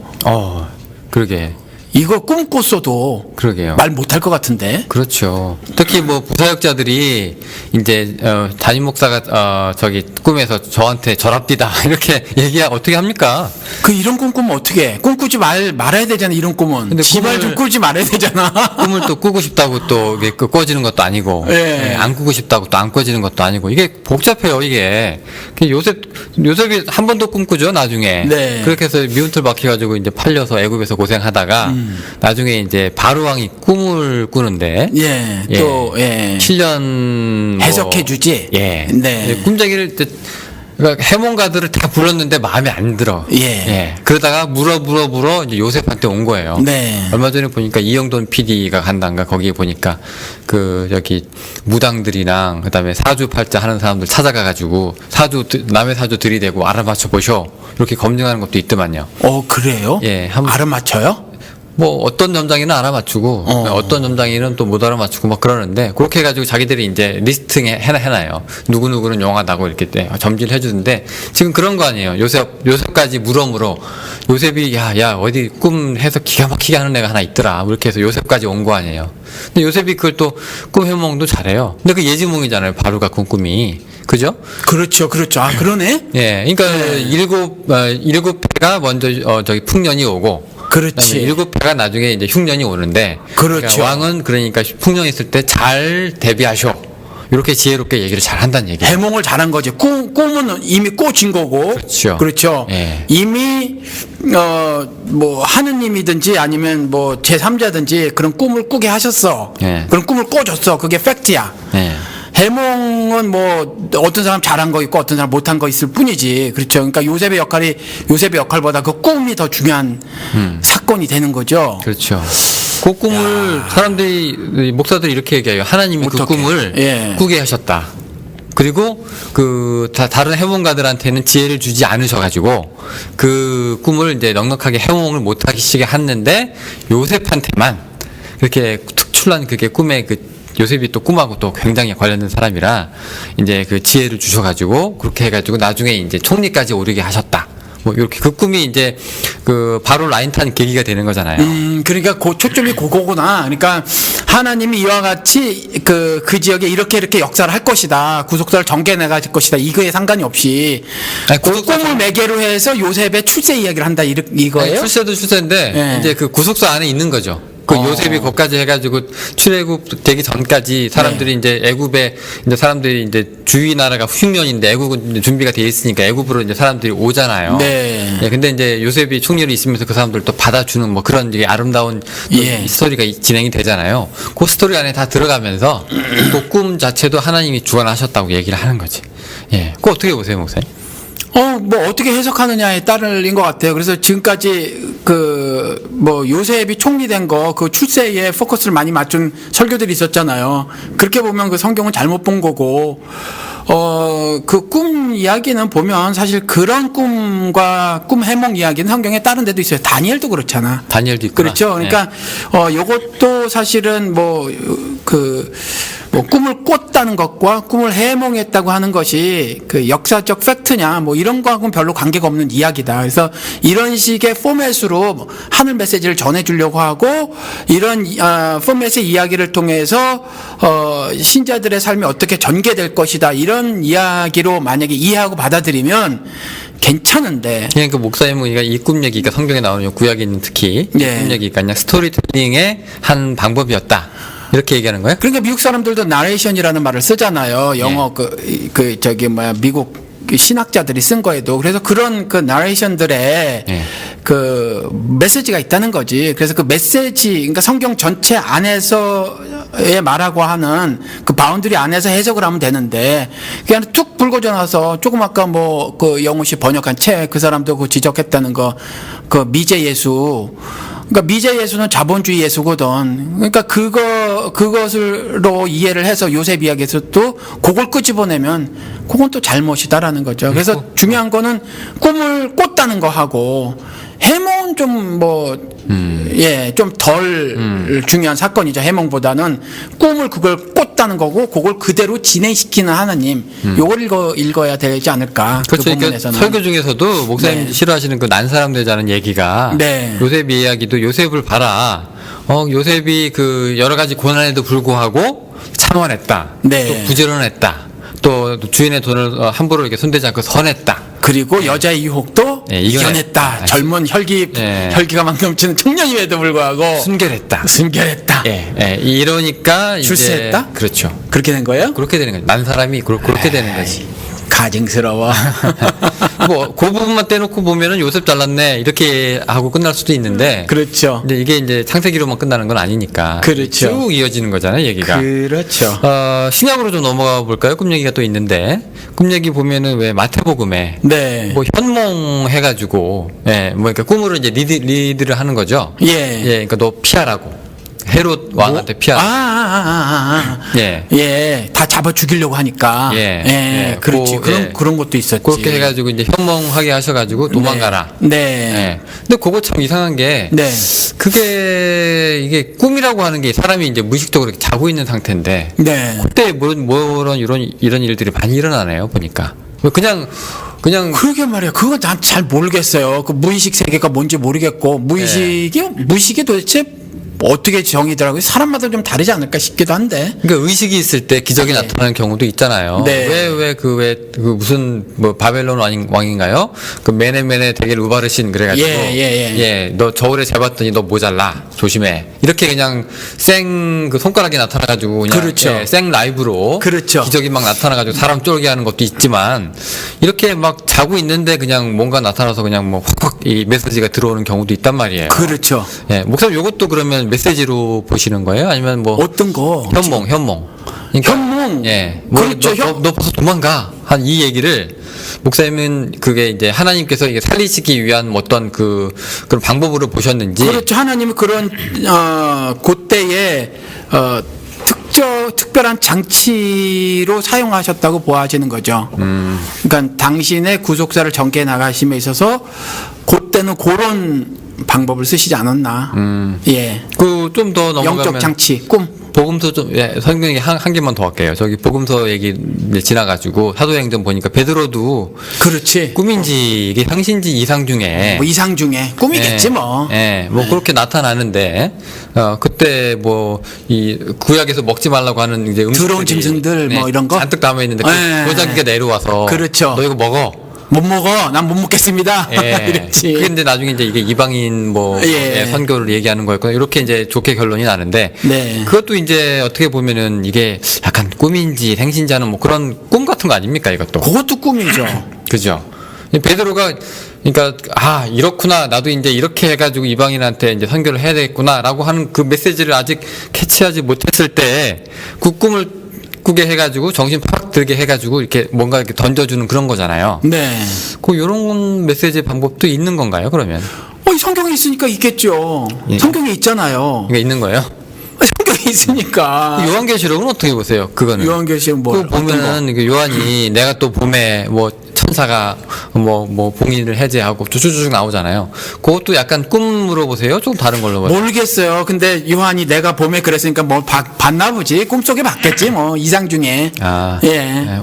그러게. 이거 꿈꿨어도 그러게요. 말 못할 것 같은데. 그렇죠. 특히 뭐 부사역자들이 이제 담임 목사가 저기 꿈에서 저한테 절합디다 이렇게 얘기하 어떻게 합니까? 그 이런 꿈 꾸면 어떻게 해? 꿈꾸지 말아야 되잖아. 이런 꿈은. 근데 제발 좀 꾸지 말아야 되잖아. 꿈을 또 꾸고 싶다고 또 이게 꿔지는 것도 아니고, 예. 안 꾸고 싶다고 또 안 꿔지는 것도 아니고, 이게 복잡해요, 이게. 요셉이 한 번 더 꿈꾸죠, 나중에. 네. 그렇게 해서 미운털 박혀가지고 이제 팔려서 애굽에서 고생하다가, 나중에 이제 바로왕이 꿈을 꾸는데, 예. 또 예. 7년 해석해 주지. 예. 네. 꿈자기를 그러니까 해몽가들을 다 불렀는데 마음에 안 들어. 예. 그러다가 물어 이제 요셉한테 온 거예요. 네. 얼마 전에 보니까 이영돈 PD가 간단가 거기에 보니까 그 여기 무당들이랑 그다음에 사주팔자 하는 사람들 찾아가가지고 남의 사주 들이대고 알아맞혀 보셔 이렇게 검증하는 것도 있더만요. 그래요? 예, 알아맞혀요? 뭐 어떤 점장이는 알아맞추고 어떤 점장이는 또 못 알아맞추고 막 그러는데 그렇게 해가지고 자기들이 이제 리스팅 해놔요. 누구누구는 용하다고 이렇게 점지를 해주는데 지금 그런 거 아니에요. 요셉까지 물어 요셉이 야 어디 꿈 해서 기가 막히게 하는 애가 하나 있더라. 이렇게 해서 요셉까지 온 거 아니에요. 근데 요셉이 그걸 또 꿈 해몽도 잘해요. 근데 그 예지몽이잖아요. 바로가 꾼 꿈이. 그죠? 그렇죠. 아, 그러네? 예. 그러니까 일곱 해가 먼저 저기 풍년이 오고 그렇지. 일곱 해가 나중에 이제 흉년이 오는데 그렇죠. 그러니까 왕은 그러니까 풍년 있을 때 잘 대비하셔. 이렇게 지혜롭게 얘기를 잘 한다는 얘기예요. 해몽을 잘한 거지. 꿈은 이미 꽂힌 거고. 그렇죠. 예. 이미 뭐 하느님이든지 아니면 뭐 제3자든지 그런 꿈을 꾸게 하셨어. 예. 그런 꿈을 꿔줬어. 그게 팩트야. 예. 해몽은 뭐 어떤 사람 잘한 거 있고 어떤 사람 못한 거 있을 뿐이지. 그렇죠. 그러니까 요셉의 역할보다 그 꿈이 더 중요한 사건이 되는 거죠. 그렇죠. 그 꿈을 사람들이 목사들이 이렇게 얘기해요. 하나님이 그 어떡해. 꿈을 예. 꾸게 하셨다. 그리고 다른 해몽가들한테는 지혜를 주지 않으셔가지고 그 꿈을 이제 넉넉하게 해몽을 못하게 했는데 요셉한테만 그렇게 특출난 그게 꿈에 요셉이 또 꿈하고 또 굉장히 관련된 사람이라 이제 그 지혜를 주셔가지고 그렇게 해가지고 나중에 이제 총리까지 오르게 하셨다. 뭐 이렇게 그 꿈이 이제 그 바로 라인 탄 계기가 되는 거잖아요. 그러니까 초점이 그거구나. 그러니까 하나님이 이와 같이 그 지역에 이렇게 역사를 할 것이다. 구속사를 전개해 나갈 것이다. 이거에 상관이 없이 그 꿈을 매개로 해서 요셉의 출세 이야기를 한다. 이거예요? 아니, 출세도 출세인데 네. 이제 그 구속사 안에 있는 거죠. 그 요셉이 거기까지 해가지고 출애굽 되기 전까지 사람들이 이제 애굽에 이제 사람들이 이제 주위 나라가 흉년인데 애굽은 이제 준비가 돼 있으니까 애굽으로 이제 사람들이 오잖아요. 네. 예, 근데 이제 요셉이 총리로 있으면서 그 사람들 또 받아주는 뭐 그런 되게 아름다운 예. 스토리가 진행이 되잖아요. 그 스토리 안에 다 들어가면서 그 꿈 자체도 하나님이 주관하셨다고 얘기를 하는 거지. 예, 그거 어떻게 보세요, 목사님? 뭐 어떻게 해석하느냐에 따른 것 같아요. 그래서 지금까지 뭐 요셉이 총리된 거 그 출세에 포커스를 많이 맞춘 설교들이 있었잖아요. 그렇게 보면 그 성경은 잘못 본 거고 그 꿈 이야기는 보면 사실 그런 꿈과 꿈 해몽 이야기는 성경에 다른 데도 있어요. 다니엘도 그렇잖아. 다니엘도 있구나. 그렇죠. 그러니까 요것도 사실은 뭐 꿈을 꿨다는 것과 꿈을 해몽했다고 하는 것이 그 역사적 팩트냐 뭐 이런 거하고는 별로 관계가 없는 이야기다. 그래서 이런 식의 포맷으로 하늘 메시지를 전해주려고 하고 이런 포맷의 이야기를 통해서 신자들의 삶이 어떻게 전개될 것이다 이런 이야기로 만약에 이해하고 받아들이면 괜찮은데. 그러니까 목사님은 이 꿈 얘기가 성경에 나오는 구약에는 특히 네. 꿈 얘기가 그냥 스토리텔링의 한 방법이었다. 이렇게 얘기하는 거예요? 그러니까 미국 사람들도 나레이션이라는 말을 쓰잖아요. 영어 미국 신학자들이 쓴 거에도. 그래서 그런 그 나레이션들의 그 메시지가 있다는 거지. 그래서 그 메시지, 그러니까 성경 전체 안에서의 말하고 하는 그 바운드리 안에서 해석을 하면 되는데 그냥 툭 불거져 나서 조금 아까 뭐 그 영우 씨 번역한 책 그 사람도 그 지적했다는 거 그 미제 예수. 그러니까 미제 예수는 자본주의 예수거든. 그러니까 그것으로 이해를 해서 요셉 이야기에서 또 그걸 끄집어내면 그건 또 잘못이다라는 거죠. 그래서 중요한 거는 꿈을 꿨다는 거 하고 해몽은 좀 뭐, 예, 좀 덜 중요한 사건이죠. 해몽보다는 꿈을 그걸 꽂다는 거고, 그걸 그대로 진행시키는 하나님, 요걸 읽어야 되지 않을까. 그렇죠. 그 그러니까 부분에서는. 설교 중에서도 목사님 네. 싫어하시는 그 난 사람 되자는 얘기가 네. 요셉 이야기도 요셉을 봐라. 요셉이 그 여러 가지 고난에도 불구하고 참아냈다. 네. 또 부지런했다. 또 주인의 돈을 함부로 이렇게 손대지 않고 선했다. 그리고 여자의 유혹도 예, 이겨냈다. 젊은 혈기가 막 넘치는 청년임에도 불구하고 순결했다. 예, 이러니까 이제 출세했다? 그렇죠. 그렇게 된 거예요? 그렇게 되는 거죠. 난 사람이 그렇게 되는 거지. 가증스러워. 뭐 그 부분만 떼놓고 보면은 요셉 잘났네 이렇게 하고 끝날 수도 있는데 그렇죠. 근데 이게 이제 창세기로만 끝나는 건 아니니까 그렇죠. 쭉 이어지는 거잖아요 얘기가. 그렇죠. 신약으로 좀 넘어가 볼까요? 꿈 얘기가 또 있는데 꿈 얘기 보면은 왜 마태복음에 네. 뭐 현몽 해가지고 뭐 그러니까 꿈으로 이제 리드를 하는 거죠. 예. 그러니까 너 피하라고. 헤롯 왕한테 피하라. 예. 다 잡아 죽이려고 하니까. 그렇지. 그런 것도 있었지. 그렇게 해가지고 이제 현몽하게 하셔가지고 도망가라. 네. 근데 그거 참 이상한 게. 네. 그게 이게 꿈이라고 하는 게 사람이 이제 무의식적으로 이렇게 자고 있는 상태인데. 네. 그때 이런 일들이 많이 일어나네요 보니까. 그냥 그러게 말이야. 그거 난 잘 모르겠어요. 그 무의식 세계가 뭔지 모르겠고 무의식이 도대체 어떻게 정의더라고요. 사람마다 좀 다르지 않을까 싶기도 한데. 그러니까 의식이 있을 때 기적이 네. 나타나는 경우도 있잖아요. 네. 왜 무슨 뭐 바벨론 왕인가요? 그 메네메네 대게를 우바르신 그래가지고 너 저울에 재봤더니 너 모자라 조심해 이렇게 그냥 그 손가락이 나타나가지고 그냥 그렇죠. 생 라이브로 그렇죠. 기적이 막 나타나가지고 사람 쫄게 하는 것도 있지만 이렇게 막 자고 있는데 그냥 뭔가 나타나서 그냥 뭐 확확 이 메시지가 들어오는 경우도 있단 말이에요. 그렇죠. 목사님 이것도 그러면 메시지로 보시는 거예요? 아니면 뭐 어떤 거? 현몽. 그러니까, 현몽. 그렇죠. 너 벌써 도망가. 한 이 얘기를 목사님은 그게 이제 하나님께서 이게 살리시기 위한 어떤 그런 방법으로 보셨는지. 그렇죠. 하나님은 그런 그때에 특별한 장치로 사용하셨다고 보아지는 거죠. 그러니까 당신의 구속사를 전개해 나가심에 있어서 그때는 그런 방법을 쓰시지 않았나. 예. 그 좀 더 넘어가면 영적 장치, 꿈. 복음서 좀 성경 얘기 한 개만 더 할게요. 저기 복음서 얘기 이제 지나가지고 사도행전 보니까 베드로도 그렇지. 꿈인지 이게 상신지 이상 중에 뭐 이상 중에 꿈이겠지 뭐. 뭐 그렇게 나타나는데 그때 뭐 이 구약에서 먹지 말라고 하는 이제 더러운 짐승들 뭐 이런 거 잔뜩 담아 있는데 고자기가 내려와서 그렇죠. 너 이거 먹어. 못 먹어. 난 못 먹겠습니다. 이랬지. 근데 나중에 이제 이방인 선교를 얘기하는 거였고 이렇게 이제 좋게 결론이 나는데 네. 그것도 이제 어떻게 보면은 이게 약간 꿈인지 생신지 하는 뭐 그런 꿈 같은 거 아닙니까 이것도? 그것도 꿈이죠. 그죠. 베드로가 그러니까 이렇구나 나도 이제 이렇게 해가지고 이방인한테 이제 선교를 해야 되겠구나라고 하는 그 메시지를 아직 캐치하지 못했을 때 그 꿈을 꾸게 해가지고 정신 팍 들게 해가지고 이렇게 뭔가 이렇게 던져주는 그런 거잖아요. 네. 이런 메시지 방법도 있는 건가요? 그러면? 성경에 있으니까 있겠죠. 예. 성경에 있잖아요. 이게 있는 거예요? 성경에 있으니까. 요한계시록은 어떻게 보세요? 그거는? 요한계시록 뭐? 그거 보면은 요한이 내가 또 봄에 뭐 천사가 뭐 봉인을 해제하고 쭉쭉쭉 나오잖아요. 그것도 약간 꿈으로 보세요? 좀 다른 걸로 보세요? 모르겠어요. 근데 요한이 내가 봄에 그랬으니까 뭐 봤나 보지. 꿈속에 봤겠지 뭐 이상 중에.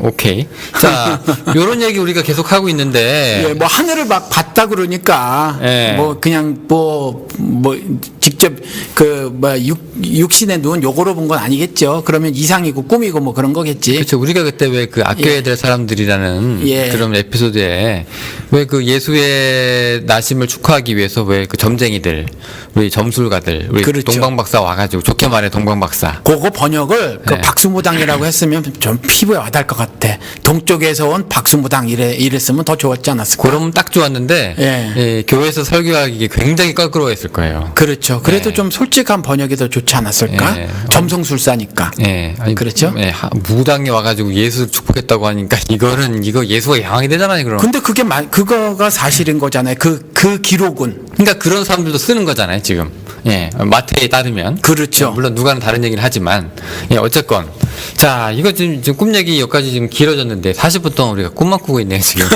오케이. 자, 요런 얘기 우리가 계속 하고 있는데. 뭐 하늘을 막 봤다 그러니까. 뭐 그냥 뭐 직접 육신의 눈 요거로 본 건 아니겠죠. 그러면 이상이고 꿈이고 뭐 그런 거겠지. 그렇죠. 우리가 그때 왜 그 아껴야 될 사람들이라는 그런 에피소드에 왜 그 예수의 나심을 축하하기 위해서 왜 그 점쟁이들, 우리 점술가들, 우리 그렇죠. 동방박사 와가지고 좋게 말해 동방박사. 그거 번역을 그 박수무당이라고 했으면 좀 피부에 와닿을 것 같아. 동쪽에서 온 박수무당 이랬으면 더 좋았지 않았을까? 그러면 딱 좋았는데 교회에서 설교하기 굉장히 껄끄러워했을 거예요. 그렇죠. 그래도 좀 솔직한 번역이 더 좋지 않았을까? 점성술사니까. 아니 그렇죠. 무당이 와가지고 예수 축복했다고 하니까 이거 예수가 양황이 되잖아요. 그럼. 근데 그거가 사실인 거잖아요. 그 기록은. 그러니까 그런 사람들도 쓰는 거잖아요. 지금. 마태에 따르면. 그렇죠. 물론 누가는 다른 얘기를 하지만 어쨌건 자, 이거 지금 꿈 얘기 여기까지 지금 길어졌는데 40분 동안 우리가 꿈만 꾸고 있네요, 지금.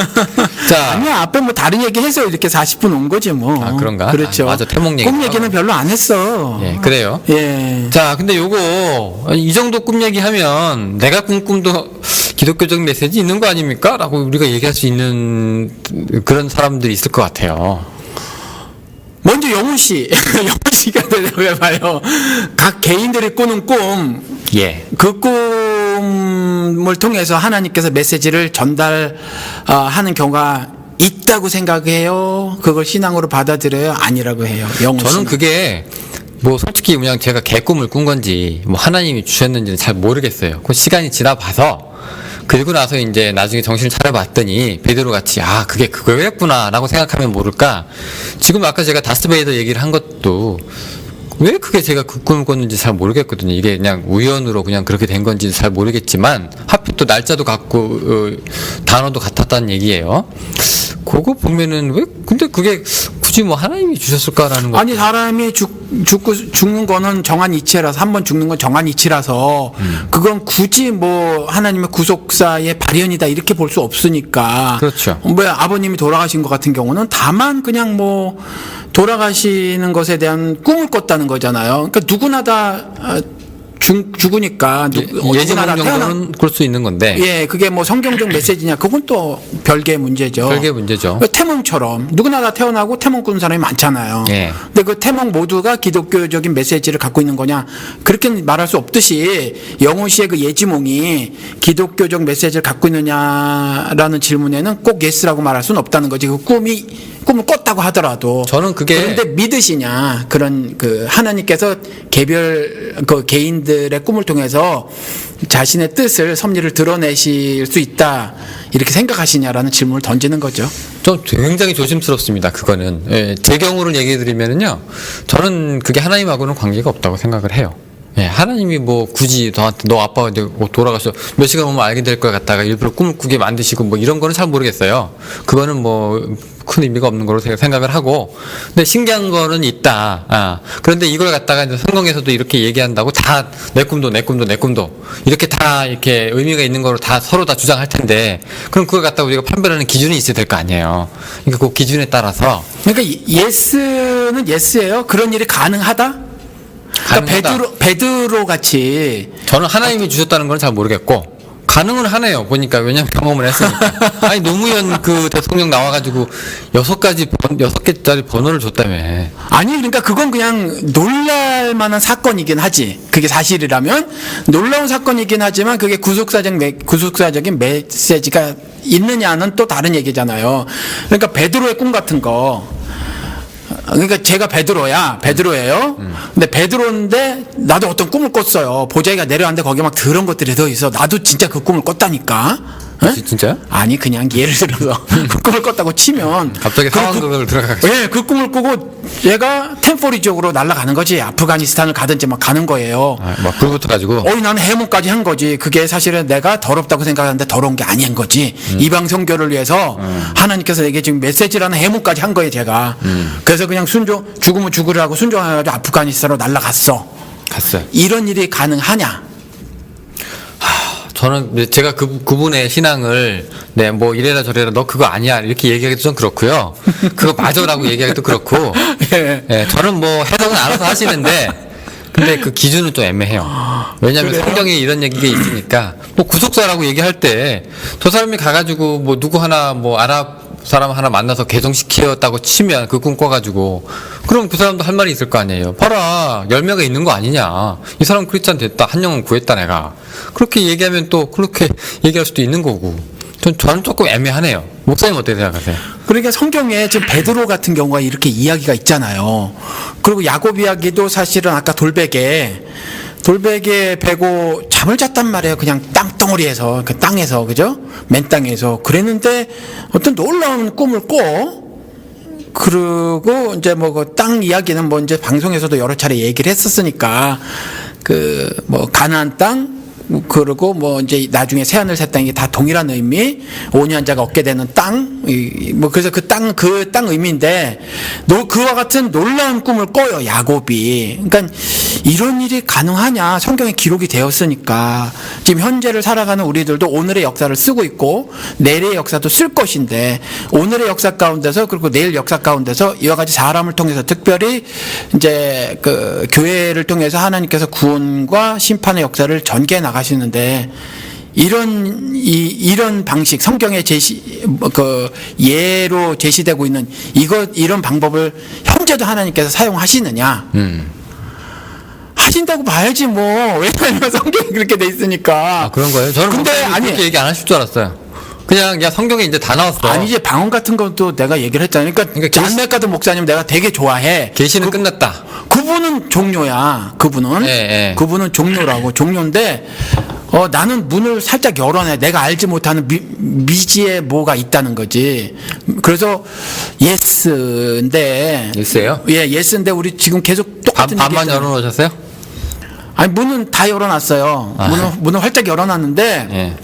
자. 아니야, 앞에 뭐 다른 얘기 해서 이렇게 40분 온 거지 뭐. 아, 그런가? 그렇죠. 맞아, 태몽 얘기. 꿈 얘기는 별로 안 했어. 예, 그래요. 예. 자, 근데 요거, 이 정도 꿈 얘기하면 내가 꾼 꿈도 기독교적 메시지 있는 거 아닙니까? 라고 우리가 얘기할 수 있는 그런 사람들이 있을 것 같아요. 먼저 영훈 씨, 영훈 씨가 봐요. 각 개인들이 꾸는 꿈, 예. 그 꿈을 통해서 하나님께서 메시지를 전달하는 경우가 있다고 생각해요. 그걸 신앙으로 받아들여요. 아니라고 해요. 영훈 씨는. 저는 그게 뭐 솔직히 그냥 제가 개꿈을 꾼 건지 뭐 하나님이 주셨는지는 잘 모르겠어요. 그 시간이 지나봐서 그리고 나서 이제 나중에 정신을 차려봤더니 베드로 같이 아 그게 그거였구나라고 생각하면 모를까. 지금 아까 제가 다스베이더 얘기를 한 것도 왜 그게 제가 그 꿈을 꿨는지 잘 모르겠거든요. 이게 그냥 우연으로 그냥 그렇게 된 건지 잘 모르겠지만 하필 또 날짜도 같고 단어도 같았다는 얘기예요. 그거 보면은 왜 근데 그게 굳이 뭐 하나님이 주셨을까라는 거. 아니 사람이 죽는 거는 정한 이치라서 한 번 죽는 건 정한 이치라서 그건 굳이 뭐 하나님의 구속사의 발현이다 이렇게 볼 수 없으니까. 그렇죠. 뭐 아버님이 돌아가신 것 같은 경우는 다만 그냥 뭐 돌아가시는 것에 대한 꿈을 꿨다는 거잖아요. 그러니까 누구나 다 죽으니까 예지몽 정도는 그럴 수 있는 건데. 예, 그게 뭐 성경적 메시지냐 그건 또 별개의 문제죠. 별개의 문제죠. 태몽처럼 누구나 다 태어나고 태몽 꾸는 사람이 많잖아요. 예. 근데 그 태몽 모두가 기독교적인 메시지를 갖고 있는 거냐 그렇게 말할 수 없듯이 영훈 씨의 그 예지몽이 기독교적 메시지를 갖고 있느냐라는 질문에는 꼭 예스라고 말할 수는 없다는 거지. 그 꿈을 꿨다고 하더라도 저는 그게 그런데 믿으시냐 그런 그 하나님께서 개별 그 개인들의 꿈을 통해서 자신의 뜻을 섭리를 드러내실 수 있다 이렇게 생각하시냐라는 질문을 던지는 거죠. 좀 굉장히 조심스럽습니다. 그거는 예, 제 경우를 얘기해 드리면은요, 저는 그게 하나님하고는 관계가 없다고 생각을 해요. 예, 하나님이 뭐 굳이 너한테 너 아빠가 뭐 돌아가서 몇 시간 오면 알게 될 것 같다가 일부러 꿈을 꾸게 만드시고 뭐 이런 거는 잘 모르겠어요. 그거는 뭐 큰 의미가 없는 거로 생각을 하고, 근데 신기한 거는 있다. 아, 그런데 이걸 갖다가 이제 성경에서도 이렇게 얘기한다고 다 내 꿈도 이렇게 다 이렇게 의미가 있는 거로 다 서로 다 주장할 텐데, 그럼 그걸 갖다가 우리가 판별하는 기준이 있어야 될 거 아니에요. 그러니까 그 기준에 따라서. 그러니까 예스는 예스예요. 그런 일이 가능하다. 그러니까 베드로 같이 저는 하나님이 주셨다는 건 잘 모르겠고 가능은 하네요. 보니까 왜냐면 경험을 했으니까. 아니 노무현 그 대통령 나와가지고 6개짜리 번호를 줬다며. 아니 그러니까 그건 그냥 놀랄 만한 사건이긴 하지. 그게 사실이라면 놀라운 사건이긴 하지만 그게 구속사적인 메시지가 있느냐는 또 다른 얘기잖아요. 그러니까 베드로의 꿈 같은 거. 그러니까 제가 베드로예요. 근데 베드로인데 나도 어떤 꿈을 꿨어요. 보자기가 내려왔는데 거기에 막 더러운 것들이 더 있어. 나도 진짜 그 꿈을 꿨다니까. 진짜요? 아니 그냥 예를 들어서 그 꿈을 꿨다고 치면 갑자기 상황극을 들어가겠죠. 예, 그 꿈을 꾸고 얘가 템포리 쪽으로 날아가는 거지. 아프가니스탄을 가든지 막 가는 거예요. 막 불 붙어가지고. 나는 해몽까지 한 거지. 그게 사실은 내가 더럽다고 생각하는데 더러운 게 아닌 거지. 이방 선교를 위해서 하나님께서 내게 지금 메시지라는 해몽까지 한 거예요, 제가. 그래서 그냥 죽으면 죽으라고 순종해가지고 아프가니스탄으로 날아갔어. 갔어요. 이런 일이 가능하냐? 저는 제가 그분의 신앙을 네 뭐 이래라 저래라 너 그거 아니야 이렇게 얘기하기도 좀 그렇고요. 그거 맞아라고 얘기하기도 그렇고. 예. 예, 저는 뭐 해석은 알아서 하시는데 근데 그 기준은 좀 애매해요. 왜냐하면 그래요? 성경에 이런 얘기가 있으니까 뭐 구속사라고 얘기할 때 저 사람이 가가지고 뭐 누구 하나 뭐 아랍 사람 하나 만나서 개종시켰다고 치면 그 꿈 꿔가지고 그럼 그 사람도 할 말이 있을 거 아니에요. 봐라 열매가 있는 거 아니냐. 이 사람 크리스찬 됐다. 한 영혼 구했다 내가. 그렇게 얘기하면 또 그렇게 얘기할 수도 있는 거고. 저는 조금 애매하네요. 목사님 어떻게 생각하세요? 그러니까 성경에 지금 베드로 같은 경우가 이렇게 이야기가 있잖아요. 그리고 야곱 이야기도 사실은 아까 돌베개 베고 잠을 잤단 말이에요. 그냥 땅덩어리에서 그 땅에서 그죠? 맨 땅에서 그랬는데 어떤 놀라운 꿈을 꿔. 그리고 이제 뭐 그 땅 이야기는 뭐 이제 방송에서도 여러 차례 얘기를 했었으니까 그 뭐 가나안 땅 그리고 뭐 이제 나중에 새하늘 새 땅이 다 동일한 의미, 온유한자가 얻게 되는 땅, 뭐 그래서 그 땅 의미인데 그와 같은 놀라운 꿈을 꿔요 야곱이. 그러니까 이런 일이 가능하냐? 성경에 기록이 되었으니까 지금 현재를 살아가는 우리들도 오늘의 역사를 쓰고 있고 내일의 역사도 쓸 것인데 오늘의 역사 가운데서 그리고 내일 역사 가운데서 이와 같이 사람을 통해서 특별히 이제 그 교회를 통해서 하나님께서 구원과 심판의 역사를 전개해 나가시는데 이런 방식 성경에 예로 제시되고 있는 이런 방법을 현재도 하나님께서 사용하시느냐? 하신다고 봐야지 뭐. 왜냐하면 성경이 그렇게 돼 있으니까. 아, 그런 거예요? 저는 근데 아니 그렇게 얘기 안 하실 줄 알았어요. 그냥 성경에 이제 다 나왔어. 아니지 방언 같은 것도 내가 얘기를 했잖아. 그러니까 잔메카드 목사님 내가 되게 좋아해. 계시는 끝났다. 그분은 종료야. 그분은 예. 그분은 종료라고 종료인데 나는 문을 살짝 열어내. 내가 알지 못하는 미지에 뭐가 있다는 거지. 그래서 예스인데. 예스예요? 예, 예스인데 우리 지금 계속 똑같은 반만 얘기했잖아. 열어놓으셨어요? 아니 문은 다 열어놨어요. 문을 활짝 열어놨는데. 예.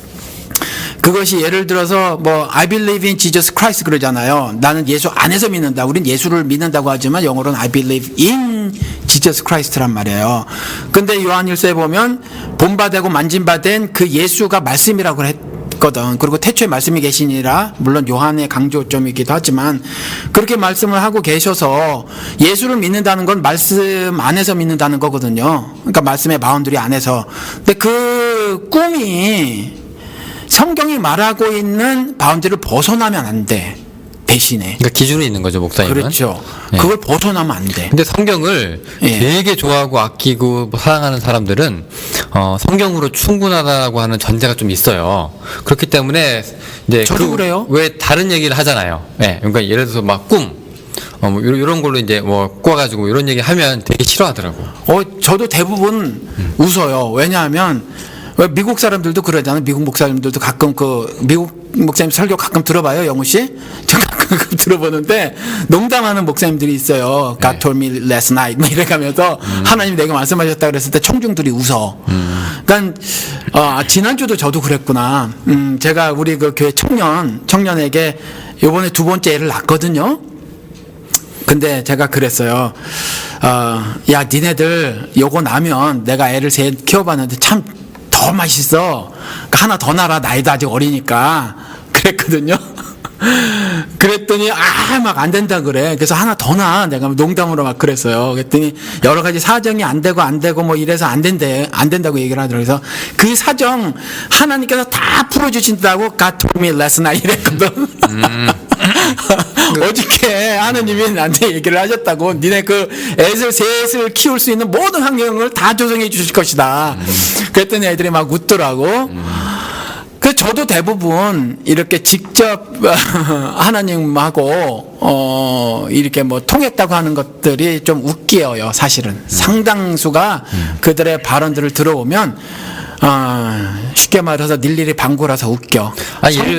그것이 예를 들어서 뭐 I believe in Jesus Christ 그러잖아요. 나는 예수 안에서 믿는다. 우린 예수를 믿는다고 하지만 영어로는 I believe in Jesus Christ란 말이에요. 근데 요한일서에 보면 본받되고 만진받은 그 예수가 말씀이라고 했거든. 그리고 태초에 말씀이 계시니라. 물론 요한의 강조점이기도 하지만 그렇게 말씀을 하고 계셔서 예수를 믿는다는 건 말씀 안에서 믿는다는 거거든요. 그러니까 말씀의 바운드리 안에서. 근데 그 꿈이 성경이 말하고 있는 바운드리를 벗어나면 안 돼. 대신에. 그러니까 기준이 있는 거죠, 목사님은. 그렇죠. 예. 그걸 벗어나면 안 돼. 근데 성경을 예. 되게 좋아하고 아끼고 사랑하는 사람들은 성경으로 충분하다고 하는 전제가 좀 있어요. 그렇기 때문에 이제 저도 그래요. 왜 다른 얘기를 하잖아요. 예. 그러니까 예를 들어서 막 꿈, 뭐 이런 걸로 이제 뭐 꼬아가지고 이런 얘기 하면 되게 싫어하더라고. 저도 대부분 웃어요. 왜냐하면 왜 미국 사람들도 그러잖아요. 미국 목사님들도 가끔 미국 목사님 설교 가끔 들어봐요, 영우 씨? 저 가끔 들어보는데 농담하는 목사님들이 있어요. God told me last night 뭐 이래가면서 하나님이 내가 말씀하셨다 그랬을 때 청중들이 웃어. 그러니까 지난주도 저도 그랬구나. 제가 우리 그 교회 청년에게 이번에 두 번째 애를 낳거든요. 근데 제가 그랬어요. 야, 니네들 요거 나면 내가 애를 셋 키워봤는데 참 더 맛있어. 그러니까 하나 더 낳아라. 나이도 아직 어리니까. 그랬거든요. 그랬더니 막 안 된다 그래. 그래서 하나 더 낳아. 내가 농담으로 막 그랬어요. 그랬더니 여러 가지 사정이 안 되고 뭐 이래서 안 된다고 얘기를 하더라고요. 그래서 그 사정 하나님께서 다 풀어주신다고 God told me last night 이랬거든. 어저께 하나님이 나한테 얘기를 하셨다고. 니네 그 애들 셋을 키울 수 있는 모든 환경을 다 조성해 주실 것이다. 그랬더니 애들이 막 웃더라고. 그래서 저도 대부분 이렇게 직접 하나님하고 이렇게 뭐 통했다고 하는 것들이 좀 웃겨요. 사실은 상당수가 그들의 발언들을 들어보면 쉽게 말해서 일일이 방구라서 웃겨.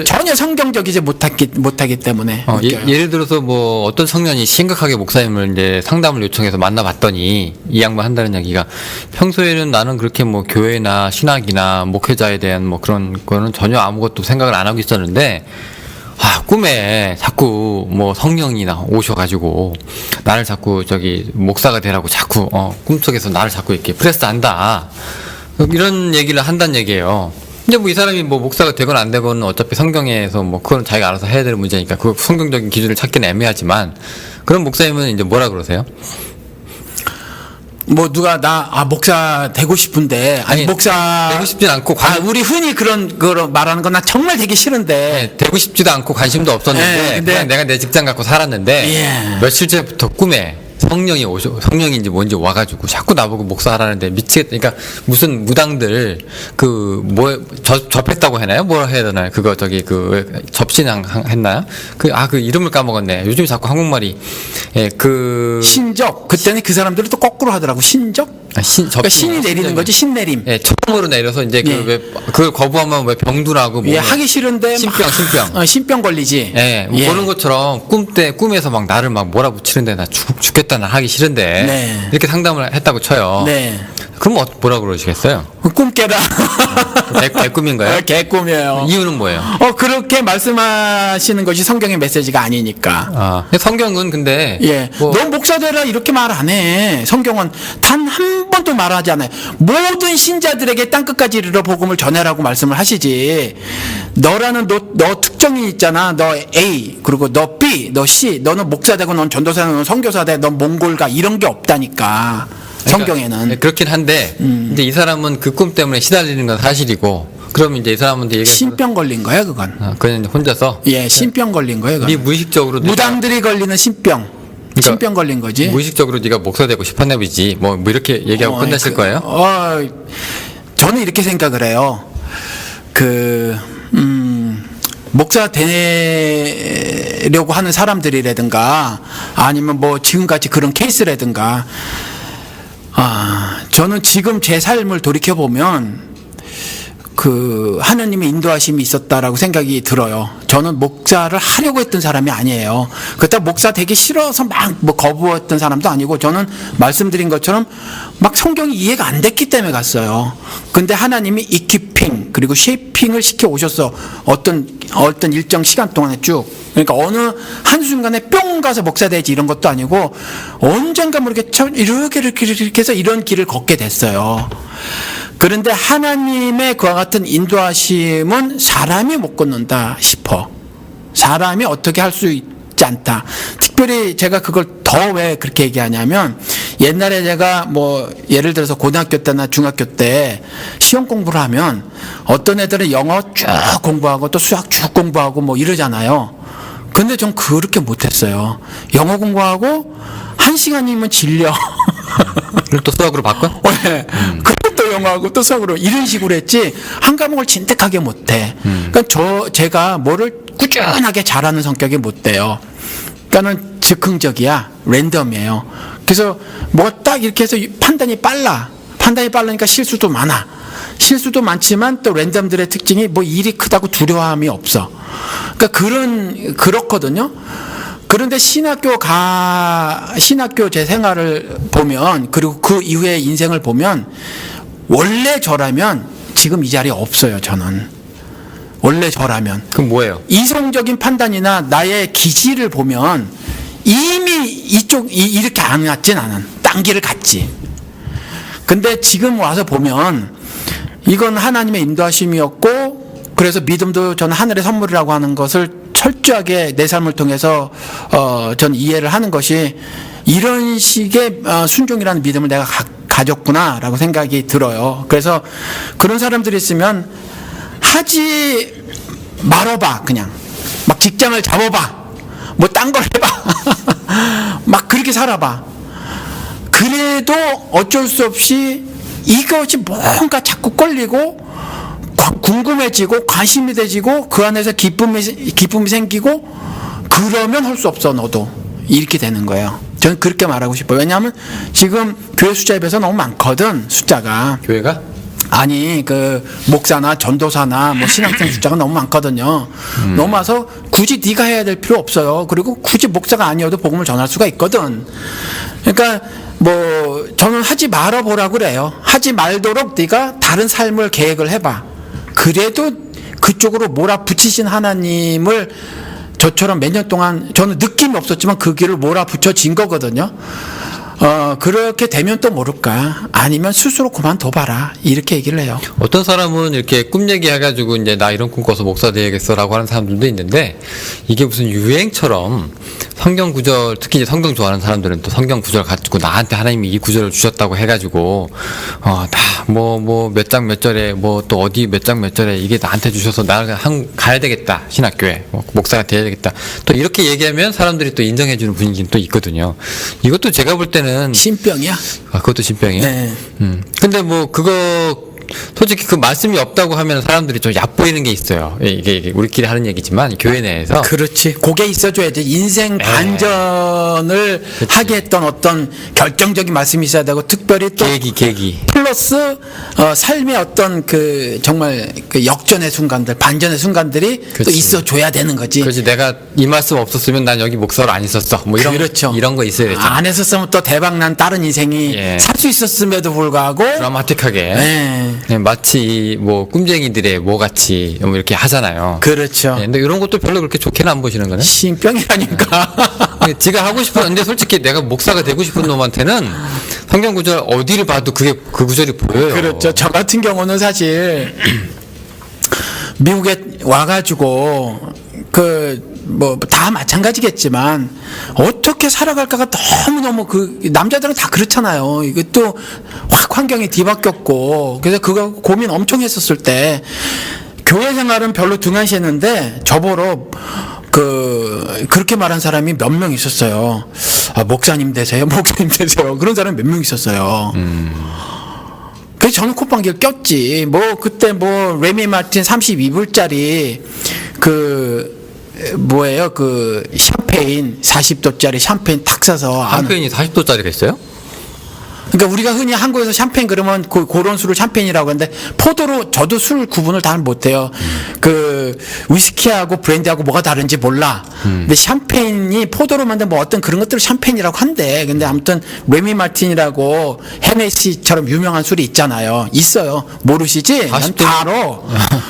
전혀 성경적이지 못하기 때문에. 예를 들어서 뭐 어떤 청년이 심각하게 목사님을 이제 상담을 요청해서 만나봤더니 이 양반 한다는 얘기가 평소에는 나는 그렇게 뭐 교회나 신학이나 목회자에 대한 뭐 그런 거는 전혀 아무것도 생각을 안 하고 있었는데 꿈에 자꾸 뭐 성령이나 오셔가지고 나를 자꾸 목사가 되라고 자꾸 꿈속에서 나를 자꾸 이렇게 프레스한다. 이런 얘기를 한다는 얘기예요. 이제 뭐 이 사람이 뭐 목사가 되건 안 되건 어차피 성경에서 뭐 그건 자기가 알아서 해야 될 문제니까 그 성경적인 기준을 찾기는 애매하지만 그런 목사님은 이제 뭐라 그러세요? 뭐 누가 목사 되고 싶은데 아니 목사 되고 싶진 않고 우리 흔히 그런 거 말하는 건 나 정말 되게 싫은데 되고 싶지도 않고 관심도 없었는데 그냥 내가 내 직장 갖고 살았는데 며칠째부터 꿈에 성령인지 뭔지 와가지고 자꾸 나보고 목사하라는데 미치겠다. 그러니까 무슨 무당들 접했다고 하나요? 뭐라 해야 되나요? 그거 접신했나요? 그 이름을 까먹었네. 요즘 자꾸 한국말이 신적. 그때는 그 사람들은 또 거꾸로 하더라고. 신적. 그러니까 신이 내리는 거지. 신내림. 처음으로 내려서 이제 그걸 거부하면 왜 병두라고 하기 싫은데 신병 걸리지. 그런 것처럼 꿈에서 막 나를 막 몰아붙이는데 나 죽겠다 나 하기 싫은데 이렇게 상담을 했다고 쳐요. 그럼 뭐라 그러시겠어요? 꿈 깨라. 개꿈인가요? 개꿈이에요. 이유는 뭐예요? 그렇게 말씀하시는 것이 성경의 메시지가 아니니까. 아, 성경은 근데 예, 뭐 너 목사 되라 이렇게 말 안 해. 성경은 단 한 번도 말하지 않아요. 모든 신자들에게 땅끝까지 이르러 복음을 전해라고 말씀을 하시지. 너라는 너 특정이 있잖아. 너 A 그리고 너 B, 너 C. 너는 목사 되고 넌 전도사, 넌 선교사 돼, 넌 몽골가 이런 게 없다니까. 성경에는. 네, 그렇긴 한데 이제 이 사람은 그 꿈 때문에 시달리는 건 사실이고, 그럼 이제 이 사람한테 얘기 신병 걸린 거야 그건. 그냥 혼자서 예, 신병 걸린 거예요. 그건. 네 무의식적으로 무당들이 걸리는 신병. 신병 걸린 거지. 무의식적으로 네가 목사 되고 싶었나 보지. 뭐 이렇게 얘기하고 끝내실 거예요? 저는 이렇게 생각을 해요. 목사 되려고 하는 사람들이라든가 아니면 뭐 지금같이 그런 케이스라든가, 저는 지금 제 삶을 돌이켜 보면 하나님의 인도하심이 있었다라고 생각이 들어요. 저는 목사를 하려고 했던 사람이 아니에요. 그때 목사 되기 싫어서 막 뭐 거부했던 사람도 아니고, 저는 말씀드린 것처럼 막 성경이 이해가 안 됐기 때문에 갔어요. 근데 하나님이 이키핑 그리고 쉐이핑을 시켜 오셨어. 어떤 일정 시간 동안에 쭉. 그러니까 어느 한순간에 뿅 가서 목사 되지 이런 것도 아니고, 언젠가 모르게 이렇게 해서 이런 길을 걷게 됐어요. 그런데 하나님의 그와 같은 인도하심은 사람이 못 걷는다 싶어. 사람이 어떻게 할 수 있지 않다. 특별히 제가 그걸 더 왜 그렇게 얘기하냐면, 옛날에 제가 뭐 예를 들어서 고등학교 때나 중학교 때 시험 공부를 하면 어떤 애들은 영어 쭉 공부하고 또 수학 쭉 공부하고 뭐 이러잖아요. 근데 전 그렇게 못했어요. 영어 공부하고 1시간이면 질려. 그럼 또 수학으로 바꿔? 네. 또 영어하고 또 수학으로 이런 식으로 했지, 한 과목을 진득하게 못해. 그러니까 제가 뭐를 꾸준하게 잘하는 성격이 못 돼요. 그러니까는 즉흥적이야, 랜덤이에요. 그래서 뭐가 딱 이렇게 해서 판단이 빠르니까 실수도 많아. 실수도 많지만 또 랜덤들의 특징이 뭐 일이 크다고 두려움이 없어. 그러니까 그렇거든요. 그런데 신학교 제 생활을 보면, 그리고 그 이후의 인생을 보면, 원래 저라면 지금 이 자리에 없어요. 저는 원래 저라면. 그럼 뭐예요? 이성적인 판단이나 나의 기질을 보면 이미 이렇게 안 왔진 않은 딴 길을 갔지. 근데 지금 와서 보면 이건 하나님의 인도하심이었고, 그래서 믿음도 저는 하늘의 선물이라고 하는 것을 철저하게 내 삶을 통해서 전 이해를 하는 것이, 이런 식의 순종이라는 믿음을 내가 가졌구나라고 생각이 들어요. 그래서 그런 사람들이 있으면 하지 말아봐. 그냥 막 직장을 잡아봐. 뭐 딴 걸 해봐. 막 그렇게 살아봐. 그래도 어쩔 수 없이 이것이 뭔가 자꾸 끌리고 궁금해지고 관심이 돼지고 그 안에서 기쁨이 생기고, 그러면 할 수 없어 너도. 이렇게 되는 거예요. 저는 그렇게 말하고 싶어요. 왜냐하면 지금 교회 숫자에 비해서 너무 많거든, 숫자가. 교회가? 아니, 목사나 전도사나 뭐 신학생 숫자가 너무 많거든요. 너무 많아서 굳이 네가 해야 될 필요 없어요. 그리고 굳이 목사가 아니어도 복음을 전할 수가 있거든. 그러니까 뭐 저는 하지 말아보라고 그래요. 하지 말도록 네가 다른 삶을 계획을 해봐. 그래도 그쪽으로 몰아붙이신 하나님을 저처럼 몇 년 동안 저는 느낌이 없었지만 그 길을 몰아붙여진 거거든요. 그렇게 되면 또 모를까, 아니면 스스로 그만둬봐라, 이렇게 얘기를 해요. 어떤 사람은 이렇게 꿈 얘기해가지고 이제 나 이런 꿈 꿔서 목사 돼야겠어라고 하는 사람들도 있는데, 이게 무슨 유행처럼 성경 구절, 특히 이제 성경 좋아하는 사람들은 또 성경 구절 가지고 나한테 하나님이 이 구절을 주셨다고 해가지고 다 뭐 몇 장 몇 절에 뭐 또 어디 몇 장 몇 절에 이게 나한테 주셔서 나가 가야 되겠다, 신학교에 목사가 돼야 되겠다, 또 이렇게 얘기하면 사람들이 또 인정해주는 분위기는 또 있거든요. 이것도 제가 볼 때는 신병이야. 그것도 신병이에요? 네. 근데 뭐 그거 솔직히 그 말씀이 없다고 하면 사람들이 좀 얕보이는 게 있어요. 이게 우리끼리 하는 얘기지만 교회 내에서 그렇지. 그게 있어줘야지. 인생 반전을 하게 했던 어떤 결정적인 말씀이 있어야 되고, 특별히 또 계기. 플러스 삶의 어떤 그 정말 그 역전의 순간들, 반전의 순간들이 또 그치. 있어줘야 되는 거지. 그렇지. 내가 이 말씀 없었으면 난 여기 목사로 안 있었어. 뭐 그렇죠. 이런 거 있어야 되잖아. 안 했었으면 또 대박난 다른 인생이 예. 살 수 있었음에도 불구하고 드라마틱하게. 네. 네, 마치 뭐 꿈쟁이들의 뭐 같이 뭐 이렇게 하잖아요. 그렇죠. 네, 근데 이런 것도 별로 그렇게 좋게는 안 보시는 거네. 신병이라니까. 지가 하고 싶은, 근데 솔직히 내가 목사가 되고 싶은 놈한테는 성경 구절 어디를 봐도 그게 그 구절이 보여요. 그렇죠. 저 같은 경우는 사실 미국에 와가지고 그 뭐 다 마찬가지겠지만 어떻게 살아갈까가 너무너무 그 남자들은 다 그렇잖아요. 이것도 확 환경이 뒤바뀌었고, 그래서 그거 고민 엄청 했었을 때 교회 생활은 별로 등한시했는데 저보러 그렇게 말한 사람이 몇 명 있었어요. 아, 목사님 되세요, 목사님 되세요. 그런 사람이 몇 명 있었어요. 그래서 저는 콧방귀를 꼈지. 뭐 그때 뭐 레미 마틴 32불짜리 뭐예요? 그 샴페인 40도짜리 샴페인 탁 사서 샴페인이 40도짜리가 있어요? 그러니까 우리가 흔히 한국에서 샴페인 그러면 그런 술을 샴페인이라고 하는데, 포도로 저도 술 구분을 다 못해요. 그 위스키하고 브랜디하고 뭐가 다른지 몰라. 근데 샴페인이 포도로 만든 뭐 어떤 그런 것들을 샴페인이라고 한대. 근데 아무튼 레미 마틴이라고 헤네시처럼 유명한 술이 있잖아요. 있어요. 모르시지? 난 40도. 다 알아.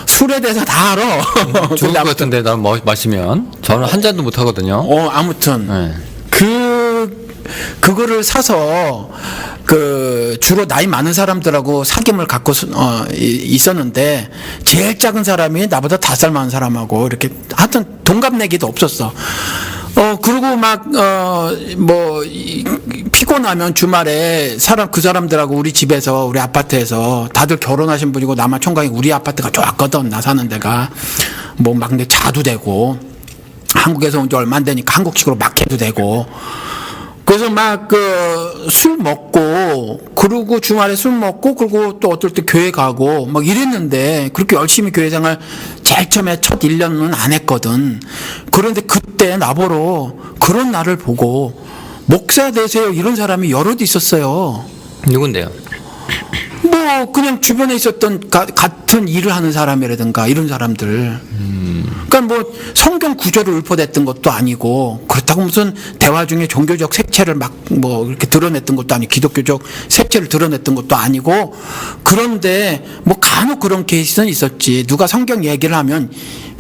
술에 대해서 다 알아. 좋을 근데 것 같은데 난 마시면 저는 한 잔도 못 하거든요. 아무튼 네. 그거를 사서 주로 나이 많은 사람들하고 사귐을 갖고 있었는데, 제일 작은 사람이 나보다 5살 많은 사람하고 이렇게 하여튼 동갑내기도 없었어. 그리고 피곤하면 주말에 그 사람들하고 우리 집에서, 우리 아파트에서 다들 결혼하신 분이고, 나만 총각이, 우리 아파트가 좋았거든. 나 사는 데가 뭐 막 내 자도 되고, 한국에서 온 지 얼마 안 되니까 한국식으로 막 해도 되고. 그래서 술 먹고, 그리고 주말에 술 먹고, 그리고 또 어떨 때 교회 가고, 막 이랬는데, 그렇게 열심히 교회 생활 제일 처음에 첫 1년은 안 했거든. 그런데 그때 나보러 그런 나를 보고, 목사 되세요, 이런 사람이 여럿 있었어요. 누군데요? 뭐 그냥 주변에 있었던 같은 일을 하는 사람이라든가 이런 사람들. 그러니까 뭐 성경 구절을 읊어댔던 것도 아니고, 그렇다고 무슨 대화 중에 종교적 색채를 막 뭐 이렇게 드러냈던 것도 아니고, 기독교적 색채를 드러냈던 것도 아니고. 그런데 뭐 간혹 그런 케이스는 있었지. 누가 성경 얘기를 하면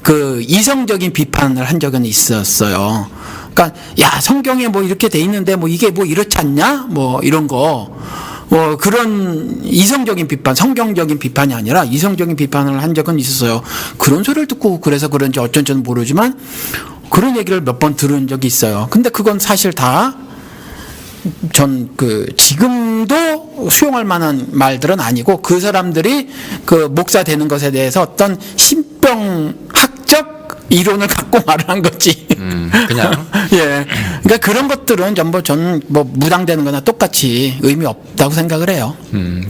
그 이성적인 비판을 한 적은 있었어요. 그러니까 야, 성경에 뭐 이렇게 돼 있는데 뭐 이게 뭐 이렇지 않냐? 뭐 이런 거. 그런 이성적인 비판, 성경적인 비판이 아니라 이성적인 비판을 한 적은 있었어요. 그런 소리를 듣고 그래서 그런지 어쩐지는 모르지만 그런 얘기를 몇 번 들은 적이 있어요. 근데 그건 사실 다 지금도 수용할 만한 말들은 아니고, 그 사람들이 그 목사 되는 것에 대해서 어떤 신병학적 이론을 갖고 말을 한 거지. 그냥. 예. 그러니까 그런 것들은 전부 저는 뭐 무당되는 거나 똑같이 의미 없다고 생각을 해요.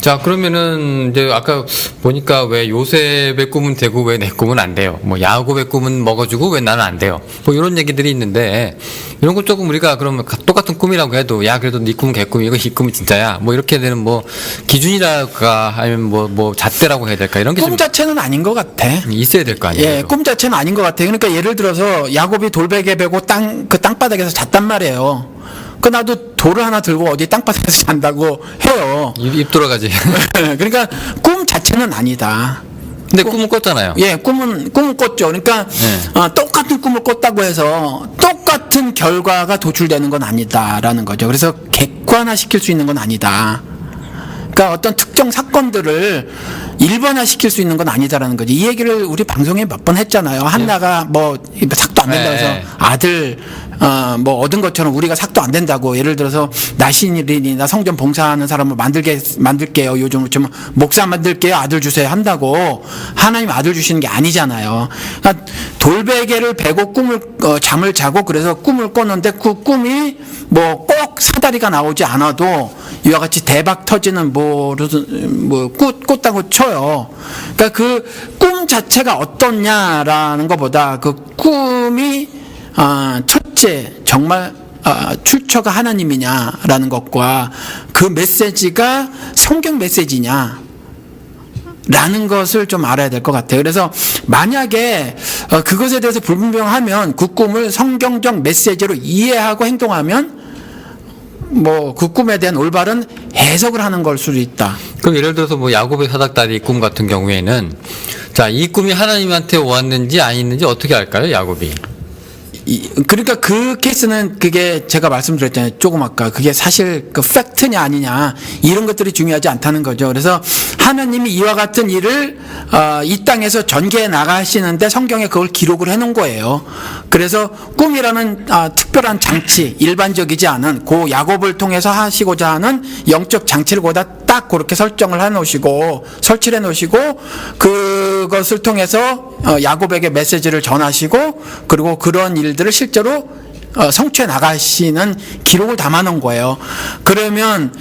자, 그러면은 이제 아까 보니까 왜 요셉의 꿈은 되고 왜 내 꿈은 안 돼요? 뭐 야곱의 꿈은 먹어주고 왜 나는 안 돼요? 뭐 이런 얘기들이 있는데, 이런 거 조금 우리가 그러면 똑같은 꿈이라고 해도, 야, 그래도 네 꿈은 개꿈이고 이 꿈은 진짜야, 뭐 이렇게 되는 뭐 기준이랄까, 아니면 뭐 잣대라고 해야 될까, 이런 게 꿈 좀 자체는 아닌 것 같아. 있어야 될 거 아니에요? 예, 꿈 자체는 아닌 것 같아. 그러니까 예를 들어서 야곱이 돌베개 베고 땅바닥에서 잤단 말이에요. 나도 돌을 하나 들고 어디 땅바닥에서 잔다고 해요. 입 돌아가지. 그러니까 꿈 자체는 아니다. 근데 꿈은 꿨잖아요. 예, 꿈은 꿨죠. 그러니까 똑같은 꿈을 꿨다고 해서 똑같은 결과가 도출되는 건 아니다라는 거죠. 그래서 객관화시킬 수 있는 건 아니다. 그러니까 어떤 특정 사건들을 일반화시킬 수 있는 건 아니다라는 거지. 이 얘기를 우리 방송에 몇 번 했잖아요. 한나가 뭐 삭도 안 된다고 해서 아들 뭐 얻은 것처럼 우리가 삭도 안 된다고, 예를 들어서 나신일이나 성전 봉사하는 사람을 만들게요. 요즘으로 치면 목사 만들게요. 아들 주세요 한다고 하나님 아들 주시는 게 아니잖아요. 그러니까 돌베개를 베고 잠을 자고 그래서 꿈을 꿨는데 그 꿈이 뭐 꼭 꼭 사다리가 나오지 않아도 이와 같이 대박 터지는 꽃다고 쳐요. 그러니까 그 꿈 자체가 어떻냐라는 것보다 그 꿈이 첫째 정말 출처가 하나님이냐라는 것과 그 메시지가 성경 메시지냐 라는 것을 좀 알아야 될 것 같아요. 그래서 만약에 그것에 대해서 불분명하면 그 꿈을 성경적 메시지로 이해하고 행동하면 그 꿈에 대한 올바른 해석을 하는 걸 수도 있다. 그럼 예를 들어서 뭐 야곱의 사닥다리 꿈 같은 경우에는 자, 이 꿈이 하나님한테 왔는지 아니는지 어떻게 알까요, 야곱이? 그러니까 그 케이스는 그게 제가 말씀드렸잖아요. 조금 아까 그게 사실 그 팩트냐 아니냐 이런 것들이 중요하지 않다는 거죠. 그래서 하나님이 이와 같은 일을 이 땅에서 전개해 나가시는데 성경에 그걸 기록을 해놓은 거예요. 그래서 꿈이라는 특별한 장치, 일반적이지 않은 그 야곱을 통해서 하시고자 하는 영적 장치를 거기다 딱 그렇게 설치를 해놓으시고 그것을 통해서 야곱에게 메시지를 전하시고 그리고 그런 일들을 실제로 성취해 나가시는 기록을 담아놓은 거예요. 그러면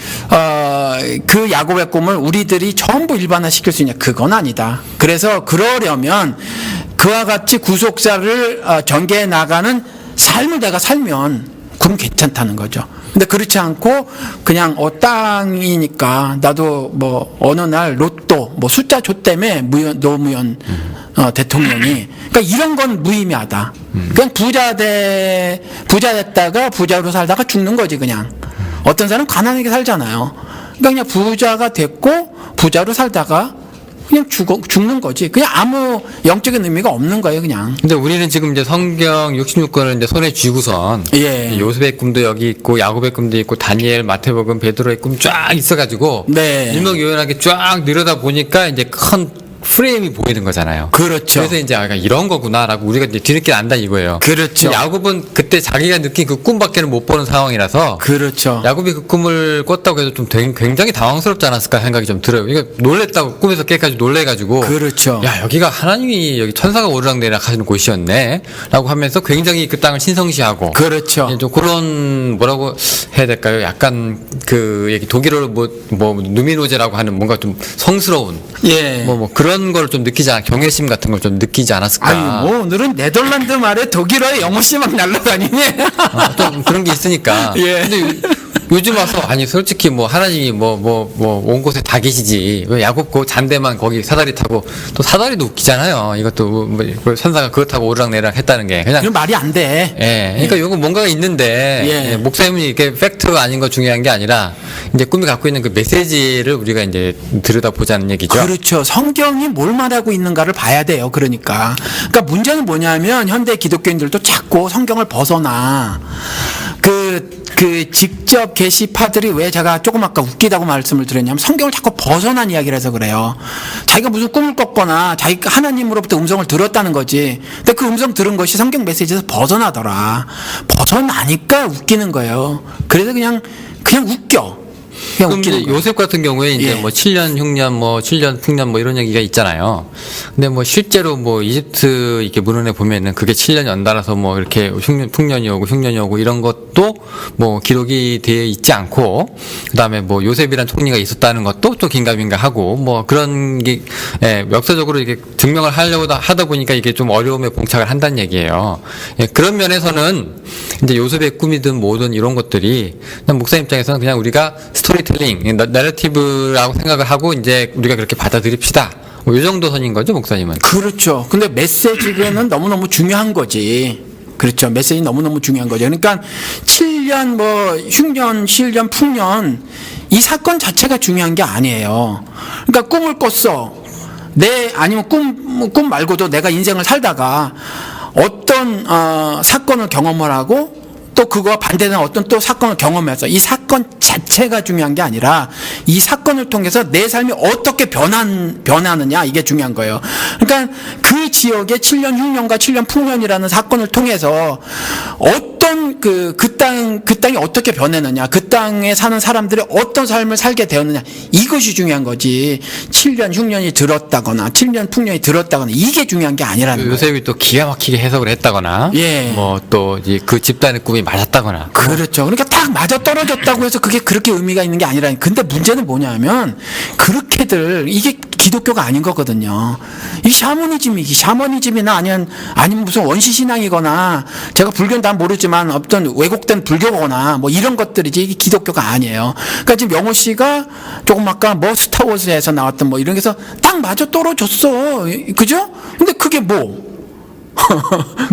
그 야곱의 꿈을 우리들이 전부 일반화시킬 수 있냐? 그건 아니다. 그래서 그러려면 그와 같이 구속사를 전개해 나가는 삶을 내가 살면 그럼 괜찮다는 거죠. 근데 그렇지 않고 그냥 땅이니까 나도 어느 날 로또 숫자 조 때문에 노무현 대통령이 그러니까 이런 건 무의미하다. 그냥 부자 됐다가 부자로 살다가 죽는 거지 그냥. 어떤 사람은 가난하게 살잖아요. 그러니까 그냥 부자가 됐고 부자로 살다가 그냥 죽는 거지. 그냥 아무 영적인 의미가 없는 거예요, 그냥. 근데 우리는 지금 이제 성경 66권을 이제 손에 쥐고선 요셉의 꿈도 여기 있고 야곱의 꿈도 있고 다니엘, 마태복음, 베드로의 꿈 쫙 있어가지고 일목요연하게 쫙 늘어다 보니까 이제 큰 프레임이 보이는 거잖아요. 그렇죠. 그래서 이제 이런 거구나라고 우리가 이제 뒤늦게 안다 이거예요. 그렇죠. 야곱은 그때 자기가 느낀 그 꿈밖에는 못 보는 상황이라서. 그렇죠. 야곱이 그 꿈을 꿨다고 해서 좀 굉장히 당황스럽지 않았을까 생각이 좀 들어요. 이거 놀랬다고 꿈에서 깨까지 놀래가지고. 그렇죠. 야, 여기가 하나님이 여기 천사가 오르락내리락 하시는 곳이었네.라고 하면서 굉장히 그 땅을 신성시하고. 그렇죠. 좀 그런 뭐라고 해야 될까요? 약간 그 얘기 독일어로 누미노제라고 하는 뭔가 좀 성스러운. 그런 걸 좀 느끼지 경외심 같은 걸 좀 느끼지 않았을까? 오늘은 네덜란드 말에 독일어에 영어씨 막 날라다니네. 좀 그런 게 있으니까. 근데 요즘 와서 솔직히 하나님이 온 곳에 다 계시지 왜 야곱 그 잔대만 거기 사다리 타고 또 사다리도 웃기잖아요. 이것도 천사가 그거 타고 오르락내리락 했다는 게 그냥 말이 안 돼. 그러니까 요거 뭔가가 있는데 목사님이 이렇게 팩트 아닌 거 중요한 게 아니라 이제 꿈이 갖고 있는 그 메시지를 우리가 이제 들여다보자는 얘기죠. 그렇죠. 성경이 뭘 말하고 있는가를 봐야 돼요. 그러니까 문제는 뭐냐면 현대 기독교인들도 자꾸 성경을 벗어나 그 직접 게시파들이 왜 제가 조금 아까 웃기다고 말씀을 드렸냐면 성경을 자꾸 벗어난 이야기를 해서 그래요. 자기가 무슨 꿈을 꿨거나 자기가 하나님으로부터 음성을 들었다는 거지. 근데 그 음성 들은 것이 성경 메시지에서 벗어나더라. 벗어나니까 웃기는 거예요. 그래서 그냥 웃겨. 그럼 이제 요셉 같은 경우에 이제 7년 흉년 7년 풍년 이런 얘기가 있잖아요. 근데 실제로 이집트 이렇게 문헌에 보면은 그게 7년 연달아서 이렇게 풍년이 오고 이런 것도 기록이 되어 있지 않고 그다음에 요셉이란 총리가 있었다는 것도 또 긴가민가하고 그런 게 역사적으로 이게 증명을 하려고 하다 보니까 이게 좀 어려움에 봉착을 한다는 얘기예요. 그런 면에서는 이제 요셉의 꿈이든 뭐든 이런 것들이 목사 입장에서는 그냥 우리가 스토리텔링, 내러티브라고 생각을 하고 이제 우리가 그렇게 받아들입시다. 이 정도 선인 거죠, 목사님은? 그렇죠. 근데 메시지는 너무너무 중요한 거지. 그렇죠. 메시지 너무너무 중요한 거죠. 그러니까 7년 흉년, 실년, 풍년 이 사건 자체가 중요한 게 아니에요. 그러니까 꿈을 꿨어. 아니면 꿈 말고도 내가 인생을 살다가 어떤 사건을 경험을 하고 또 그거와 반대되는 어떤 또 사건을 경험해서 이 사건 자체가 중요한 게 아니라 이 사건을 통해서 내 삶이 어떻게 변하느냐 이게 중요한 거예요. 그러니까 그 지역의 7년 흉년과 7년 풍년이라는 사건을 통해서 어떤 어떤 그 땅이 어떻게 변했느냐, 그 땅에 사는 사람들이 어떤 삶을 살게 되었느냐, 이것이 중요한 거지. 7년 흉년이 들었다거나 7년 풍년이 들었다거나 이게 중요한 게 아니라는 거예요. 요셉이 또 기가 막히게 해석을 했다거나, 예. 뭐 또 그 집단의 꿈이 맞았다거나. 그렇죠. 그러니까 딱 맞아 떨어졌다고 해서 그게 그렇게 의미가 있는 게 아니라. 근데 문제는 뭐냐면 그렇게들 이게 기독교가 아닌 거거든요. 이 샤머니즘이나 아니면 무슨 원시 신앙이거나, 제가 불교는 난 모르지만 어떤 왜곡된 불교거나 뭐 이런 것들이지 이게 기독교가 아니에요. 그러니까 지금 영호 씨가 조금 아까 뭐 스타워즈에서 나왔던 뭐 이런 게서 딱 맞아 떨어졌어. 그죠? 근데 그게 뭐?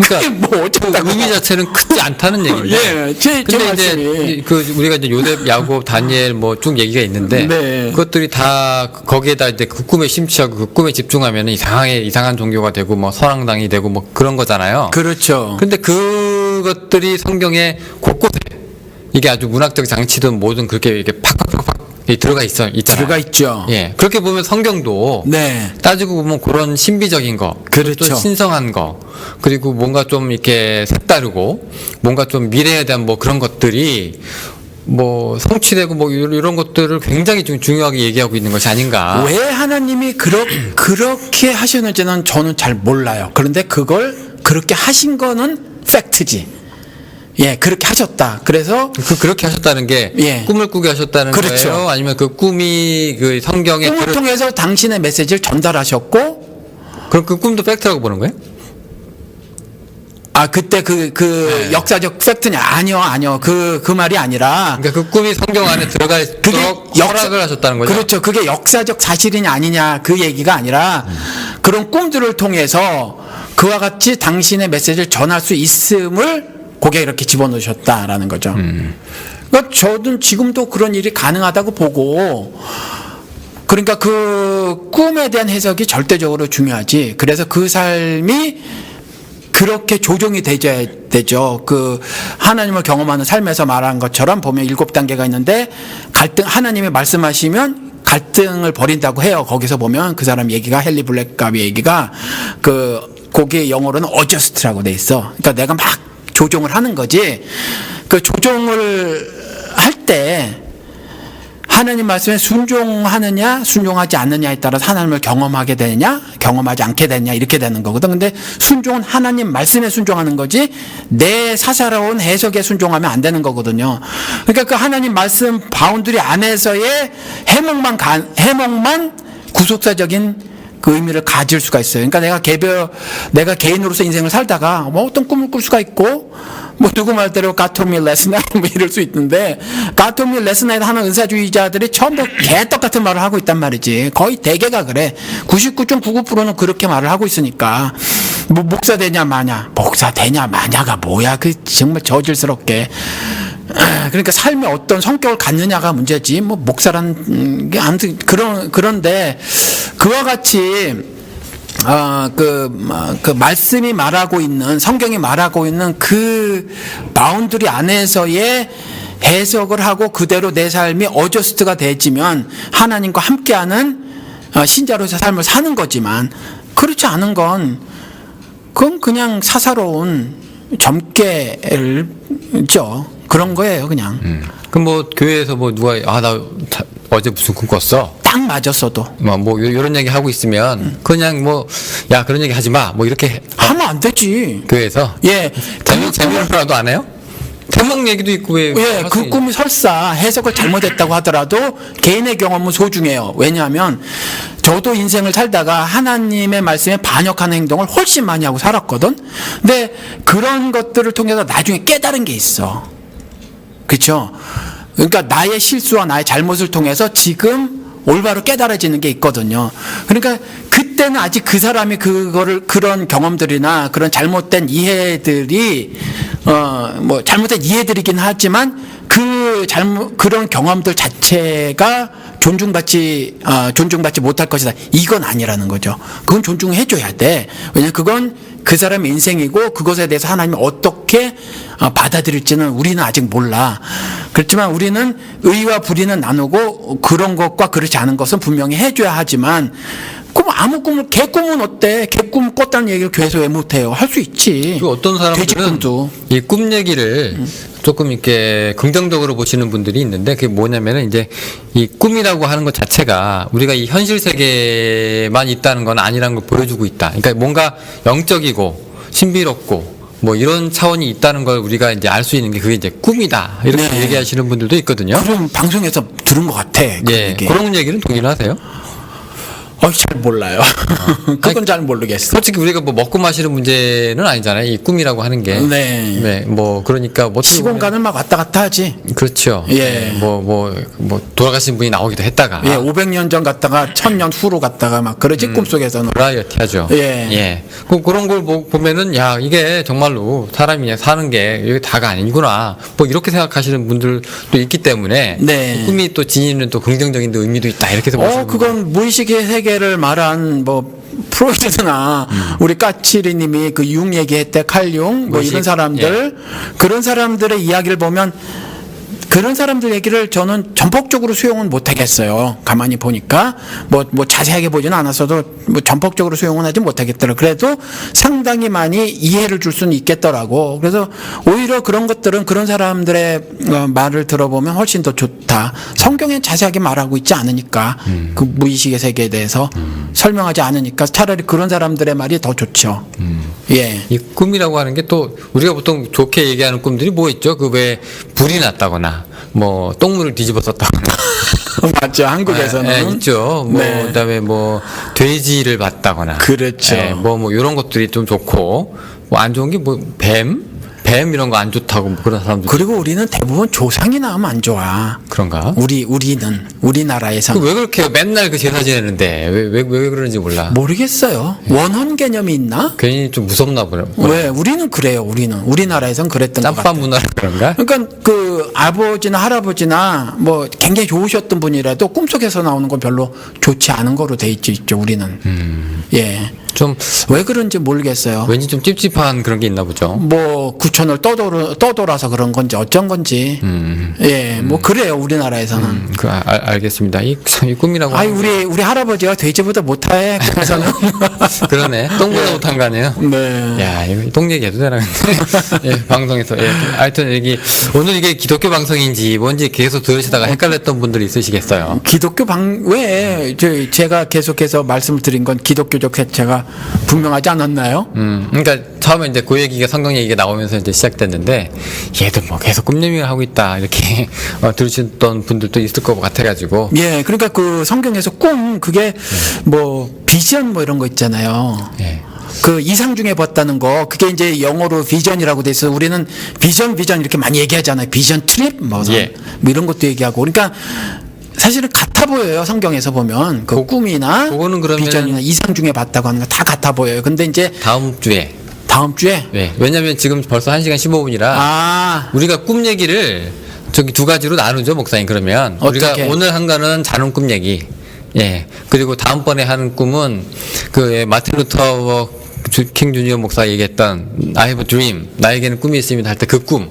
그게 뭐 어쩌다고? 의미 자체는 크지 않다는 얘기인데. 예, 제 근데 말씀이. 이제 그 우리가 이제 요셉, 야곱, 다니엘 뭐 쭉 얘기가 있는데, 네. 그것들이 다 거기에다 이제 그 꿈에 심취하고 그 꿈에 집중하면 이상한 종교가 되고 뭐 선앙당이 되고 뭐 그런 거잖아요. 그렇죠. 근데 그것들이 성경에 곳곳에 이게 아주 문학적 장치든 뭐든 그렇게 이렇게 팍팍팍팍 있잖아요. 들어가 있죠. 예. 그렇게 보면 성경도 네. 따지고 보면 그런 신비적인 거, 그렇죠. 또 신성한 거, 그리고 뭔가 좀 이렇게 색다르고 뭔가 좀 미래에 대한 뭐 그런 것들이 뭐 성취되고 뭐 이런 것들을 굉장히 좀 중요하게 얘기하고 있는 것이 아닌가. 왜 하나님이 그렇게 하셨는지는 저는 잘 몰라요. 그런데 그걸 그렇게 하신 거는 팩트지. 예, 그렇게 하셨다. 그래서 그렇게 하셨다는 게 예. 꿈을 꾸게 하셨다는 그렇죠. 거예요? 아니면 그 꿈이 그 성경에 꿈을 통해서 당신의 메시지를 전달하셨고, 그럼 그 꿈도 팩트라고 보는 거예요? 아, 그때 그 역사적 팩트냐? 아니요. 그 말이 아니라. 그러니까 그 꿈이 성경 안에 들어갈 수 있도록 허락을 하셨다는 거죠? 그렇죠. 그게 역사적 사실이냐 아니냐 그 얘기가 아니라 그런 꿈들을 통해서 그와 같이 당신의 메시지를 전할 수 있음을 거기에 이렇게 집어넣으셨다라는 거죠. 그러니까 저는 지금도 그런 일이 가능하다고 보고, 그러니까 그 꿈에 대한 해석이 절대적으로 중요하지. 그래서 그 삶이 그렇게 조정이 되죠. 그 하나님을 경험하는 삶에서 말한 것처럼 보면 7단계가 있는데, 하나님이 말씀하시면 갈등을 벌인다고 해요. 거기서 보면 그 사람 얘기가, 헨리 블랙갑의 얘기가 거기에 영어로는 어저스트라고 돼 있어. 그러니까 내가 막 조정을 하는 거지. 그 조정을 할 때 하나님 말씀에 순종하느냐 순종하지 않느냐에 따라서 하나님을 경험하게 되느냐 경험하지 않게 되느냐 이렇게 되는 거거든. 근데 순종은 하나님 말씀에 순종하는 거지 내 사사로운 해석에 순종하면 안 되는 거거든요. 그러니까 그 하나님 말씀 바운드리 안에서의 해몽만 구속사적인 그 의미를 가질 수가 있어요. 그러니까 내가 개인으로서 인생을 살다가 뭐 어떤 꿈을 꿀 수가 있고, 뭐 누구 말대로 God told me last night 뭐 이럴 수 있는데, God told me last night 하는 은사주의자들이 전부 개떡 같은 말을 하고 있단 말이지. 거의 대개가 그래. 99.99%는 그렇게 말을 하고 있으니까. 뭐 목사 되냐 마냐가 뭐야? 그 정말 저질스럽게. 그러니까 삶의 어떤 성격을 갖느냐가 문제지. 뭐 목사라는 게 아무튼 그런데 그와 같이 그 말씀이 말하고 있는 성경이 말하고 있는 그 바운드리 안에서의 해석을 하고 그대로 내 삶이 어저스트가 되지면 하나님과 함께하는 신자로서의 삶을 사는 거지만, 그렇지 않은 건 그건 그냥 사사로운 점괘죠. 그런 거예요, 그냥. 그럼 뭐 교회에서 뭐 누가 나 어제 무슨 꿈 꿨어? 딱 맞았어도. 뭐 이런 얘기 하고 있으면 그냥 뭐 야 그런 얘기 하지 마. 뭐 이렇게 하면 안 되지. 교회에서 예. 재미로라도 안 해요? 대목 얘기도 있고 왜? 예, 그 꿈이 설사 해석을 잘못했다고 하더라도 개인의 경험은 소중해요. 왜냐하면 저도 인생을 살다가 하나님의 말씀에 반역하는 행동을 훨씬 많이 하고 살았거든. 근데 그런 것들을 통해서 나중에 깨달은 게 있어. 그렇죠? 그러니까 나의 실수와 나의 잘못을 통해서 지금 올바로 깨달아지는 게 있거든요. 그러니까 그때는 아직 그 사람이 그런 경험들이나 그런 잘못된 이해들이 뭐 잘못된 이해들이긴 하지만 그런 경험들 자체가 존중받지 못할 것이다. 이건 아니라는 거죠. 그건 존중해줘야 돼. 왜냐하면 그건 그 사람의 인생이고 그것에 대해서 하나님이 어떻게 받아들일지는 우리는 아직 몰라. 그렇지만 우리는 의와 불의는 나누고 그런 것과 그렇지 않은 것은 분명히 해줘야 하지만 그럼 아무 꿈을 개꿈은 어때? 개꿈 꿨다는 얘기를 교회에서 왜 못해요? 할 수 있지. 그 어떤 사람들은 돼지꿈도. 이 꿈 얘기를 조금 이렇게 긍정적으로 보시는 분들이 있는데 그게 뭐냐면은 이제 이 꿈이라고 하는 것 자체가 우리가 이 현실 세계만 있다는 건 아니라는 걸 보여주고 있다. 그러니까 뭔가 영적이고 신비롭고 뭐 이런 차원이 있다는 걸 우리가 이제 알 수 있는 게 그게 이제 꿈이다. 이렇게 네. 얘기하시는 분들도 있거든요. 그럼 방송에서 들은 것 같아. 그 예. 얘기. 그런 얘기는 동의하세요? 잘 몰라요. 그건 잘 모르겠어. 솔직히 우리가 뭐 먹고 마시는 문제는 아니잖아요. 이 꿈이라고 하는 게. 네. 네. 뭐 그러니까 뭐 시공간을 막 왔다 갔다 하지. 그렇죠. 예. 뭐 돌아가신 분이 나오기도 했다가. 예, 500년 전 갔다가 1000년 후로 갔다가 막 그러지 꿈속에서는. 브라이어티 하죠. 예. 그런 걸 보면은 야 이게 정말로 사람이 사는 게 이게 다가 아니구나. 뭐 이렇게 생각하시는 분들도 있기 때문에 네. 이 꿈이 또 지니는 또 긍정적인 의미도 있다 이렇게 해서 보시는 그건 무의식의 세계를 말한 뭐 프로이드나 우리 까치리님이 그 융 얘기했대 칼융 뭐 무의식, 이런 사람들 그런 사람들의 이야기를 보면 그런 사람들 얘기를 저는 전폭적으로 수용은 못 하겠어요. 가만히 보니까 뭐 자세하게 보지는 않았어도 뭐 전폭적으로 수용은 하지 못하겠더라고. 그래도 상당히 많이 이해를 줄 수는 있겠더라고. 그래서 오히려 그런 것들은 그런 사람들의 말을 들어보면 훨씬 더 좋다. 성경엔 자세하게 말하고 있지 않으니까 그 무의식의 세계에 대해서 설명하지 않으니까 차라리 그런 사람들의 말이 더 좋죠. 예. 이 꿈이라고 하는 게 또 우리가 보통 좋게 얘기하는 꿈들이 뭐 있죠? 그 왜 불이 났다거나 뭐 똥물을 뒤집어 썼다거나 맞죠. 한국에서는 있죠. 뭐 네. 그다음에 뭐 돼지를 봤다거나 그렇죠. 뭐 이런 것들이 좀 좋고 뭐 안 좋은 게 뭐 뱀 이런 거 안 좋다고 뭐 그런 사람들 그리고 우리는 대부분 조상이 나오면 안 좋아. 그런가? 우리는 우리나라에서 왜 그렇게 맨날 그 제사 지내는데 왜 그러는지 몰라. 모르겠어요. 원혼 개념이 있나? 괜히 좀 무섭나 보네. 왜 우리는 그래요. 우리나라에선 그랬던 것 짬밥 같아요. 문화라 그런가? 그러니까 그 아버지나 할아버지나 뭐 굉장히 좋으셨던 분이라도 꿈속에서 나오는 건 별로 좋지 않은 거로 돼 있죠. 우리는. 예. 좀 왜 그런지 모르겠어요. 왠지 좀 찝찝한 그런 게 있나 보죠. 뭐 구천을 떠돌아서 그런 건지 어쩐 건지. 예. 뭐 그래요. 우리나라에서는. 알겠습니다. 이 꿈이라고. 아이 우리 할아버지가 돼지보다 못해. 그래서는 그러네. 똥보다 못한 거 아니에요? 네. 야, 이거 똥 얘기해도 되나 근데. 예, 방송에서. 예. 하여튼 오늘 이게 기독교 방송인지 뭔지 계속 들으시다가 헷갈렸던 분들이 있으시겠어요. 기독교 왜 제가 계속해서 말씀을 드린 건 기독교적 해체가 분명하지 않았나요? 그러니까 처음에 이제 그 얘기가 성경 얘기가 나오면서 이제 시작됐는데 얘도 뭐 계속 꿈 얘기를 하고 있다 이렇게 들으셨던 분들도 있을 것 같아가지고. 예, 그러니까 그 성경에서 꿈 그게 뭐 비전 뭐 이런 거 있잖아요. 예. 그 이상 중에 봤다는 거 그게 이제 영어로 비전이라고 돼 있어. 우리는 비전 이렇게 많이 얘기하잖아요. 비전 트립 뭐 이런 것도 얘기하고. 그러니까 사실은 같아 보여요. 성경에서 보면 그 꿈이나 그거는 그러면 비전이나 이상 중에 봤다고 하는 거 다 같아 보여요. 근데 이제 다음 주에. 네. 왜냐면 지금 벌써 1시간 15분이라 우리가 꿈 얘기를 저기 두 가지로 나누죠, 목사님. 그러면 어떻게? 우리가 오늘 한 거는 자는 꿈 얘기. 예. 그리고 다음번에 하는 꿈은 그 마틴 루터 킹 주니어 목사 얘기했던 I have a dream. 나에게는 꿈이 있습니다 할 때 그 꿈.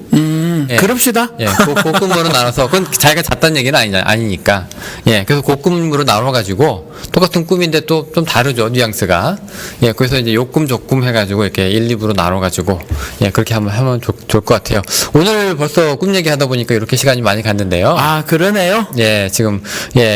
예. 그럽시다. 예, 그 꿈으로 나눠서 그건 자기가 잤다는 얘기는 아니니까. 예, 그래서 그 꿈으로 나눠가지고 똑같은 꿈인데 또 좀 다르죠 뉘앙스가. 예, 그래서 이제 요꿈 저꿈 해가지고 이렇게 1, 2부로 나눠가지고 예 그렇게 하면 좋을 것 같아요. 오늘 벌써 꿈 얘기하다 보니까 이렇게 시간이 많이 갔는데요. 아 그러네요. 예, 지금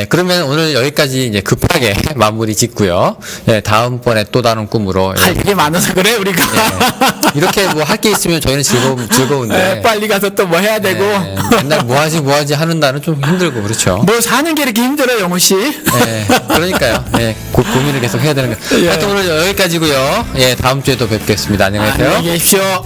그러면 오늘 여기까지 이제 급하게 마무리 짓고요. 예, 다음번에 또 다른 꿈으로. 할 게 많아서 그래 우리가. 예, 이렇게 뭐 할 게 있으면 저희는 즐거운데. 빨리 가서 또 뭐 해야 되고. 맨날 뭐하지 하는 날은 좀 힘들고 그렇죠. 뭐 사는 게 이렇게 힘들어요, 영호 씨. 예, 그러니까요. 예, 고민을 계속 해야 되는 거. 예. 하여튼 오늘 여기까지고요. 예, 다음 주에 또 뵙겠습니다. 안녕히 계세요. 안녕히 계십시오.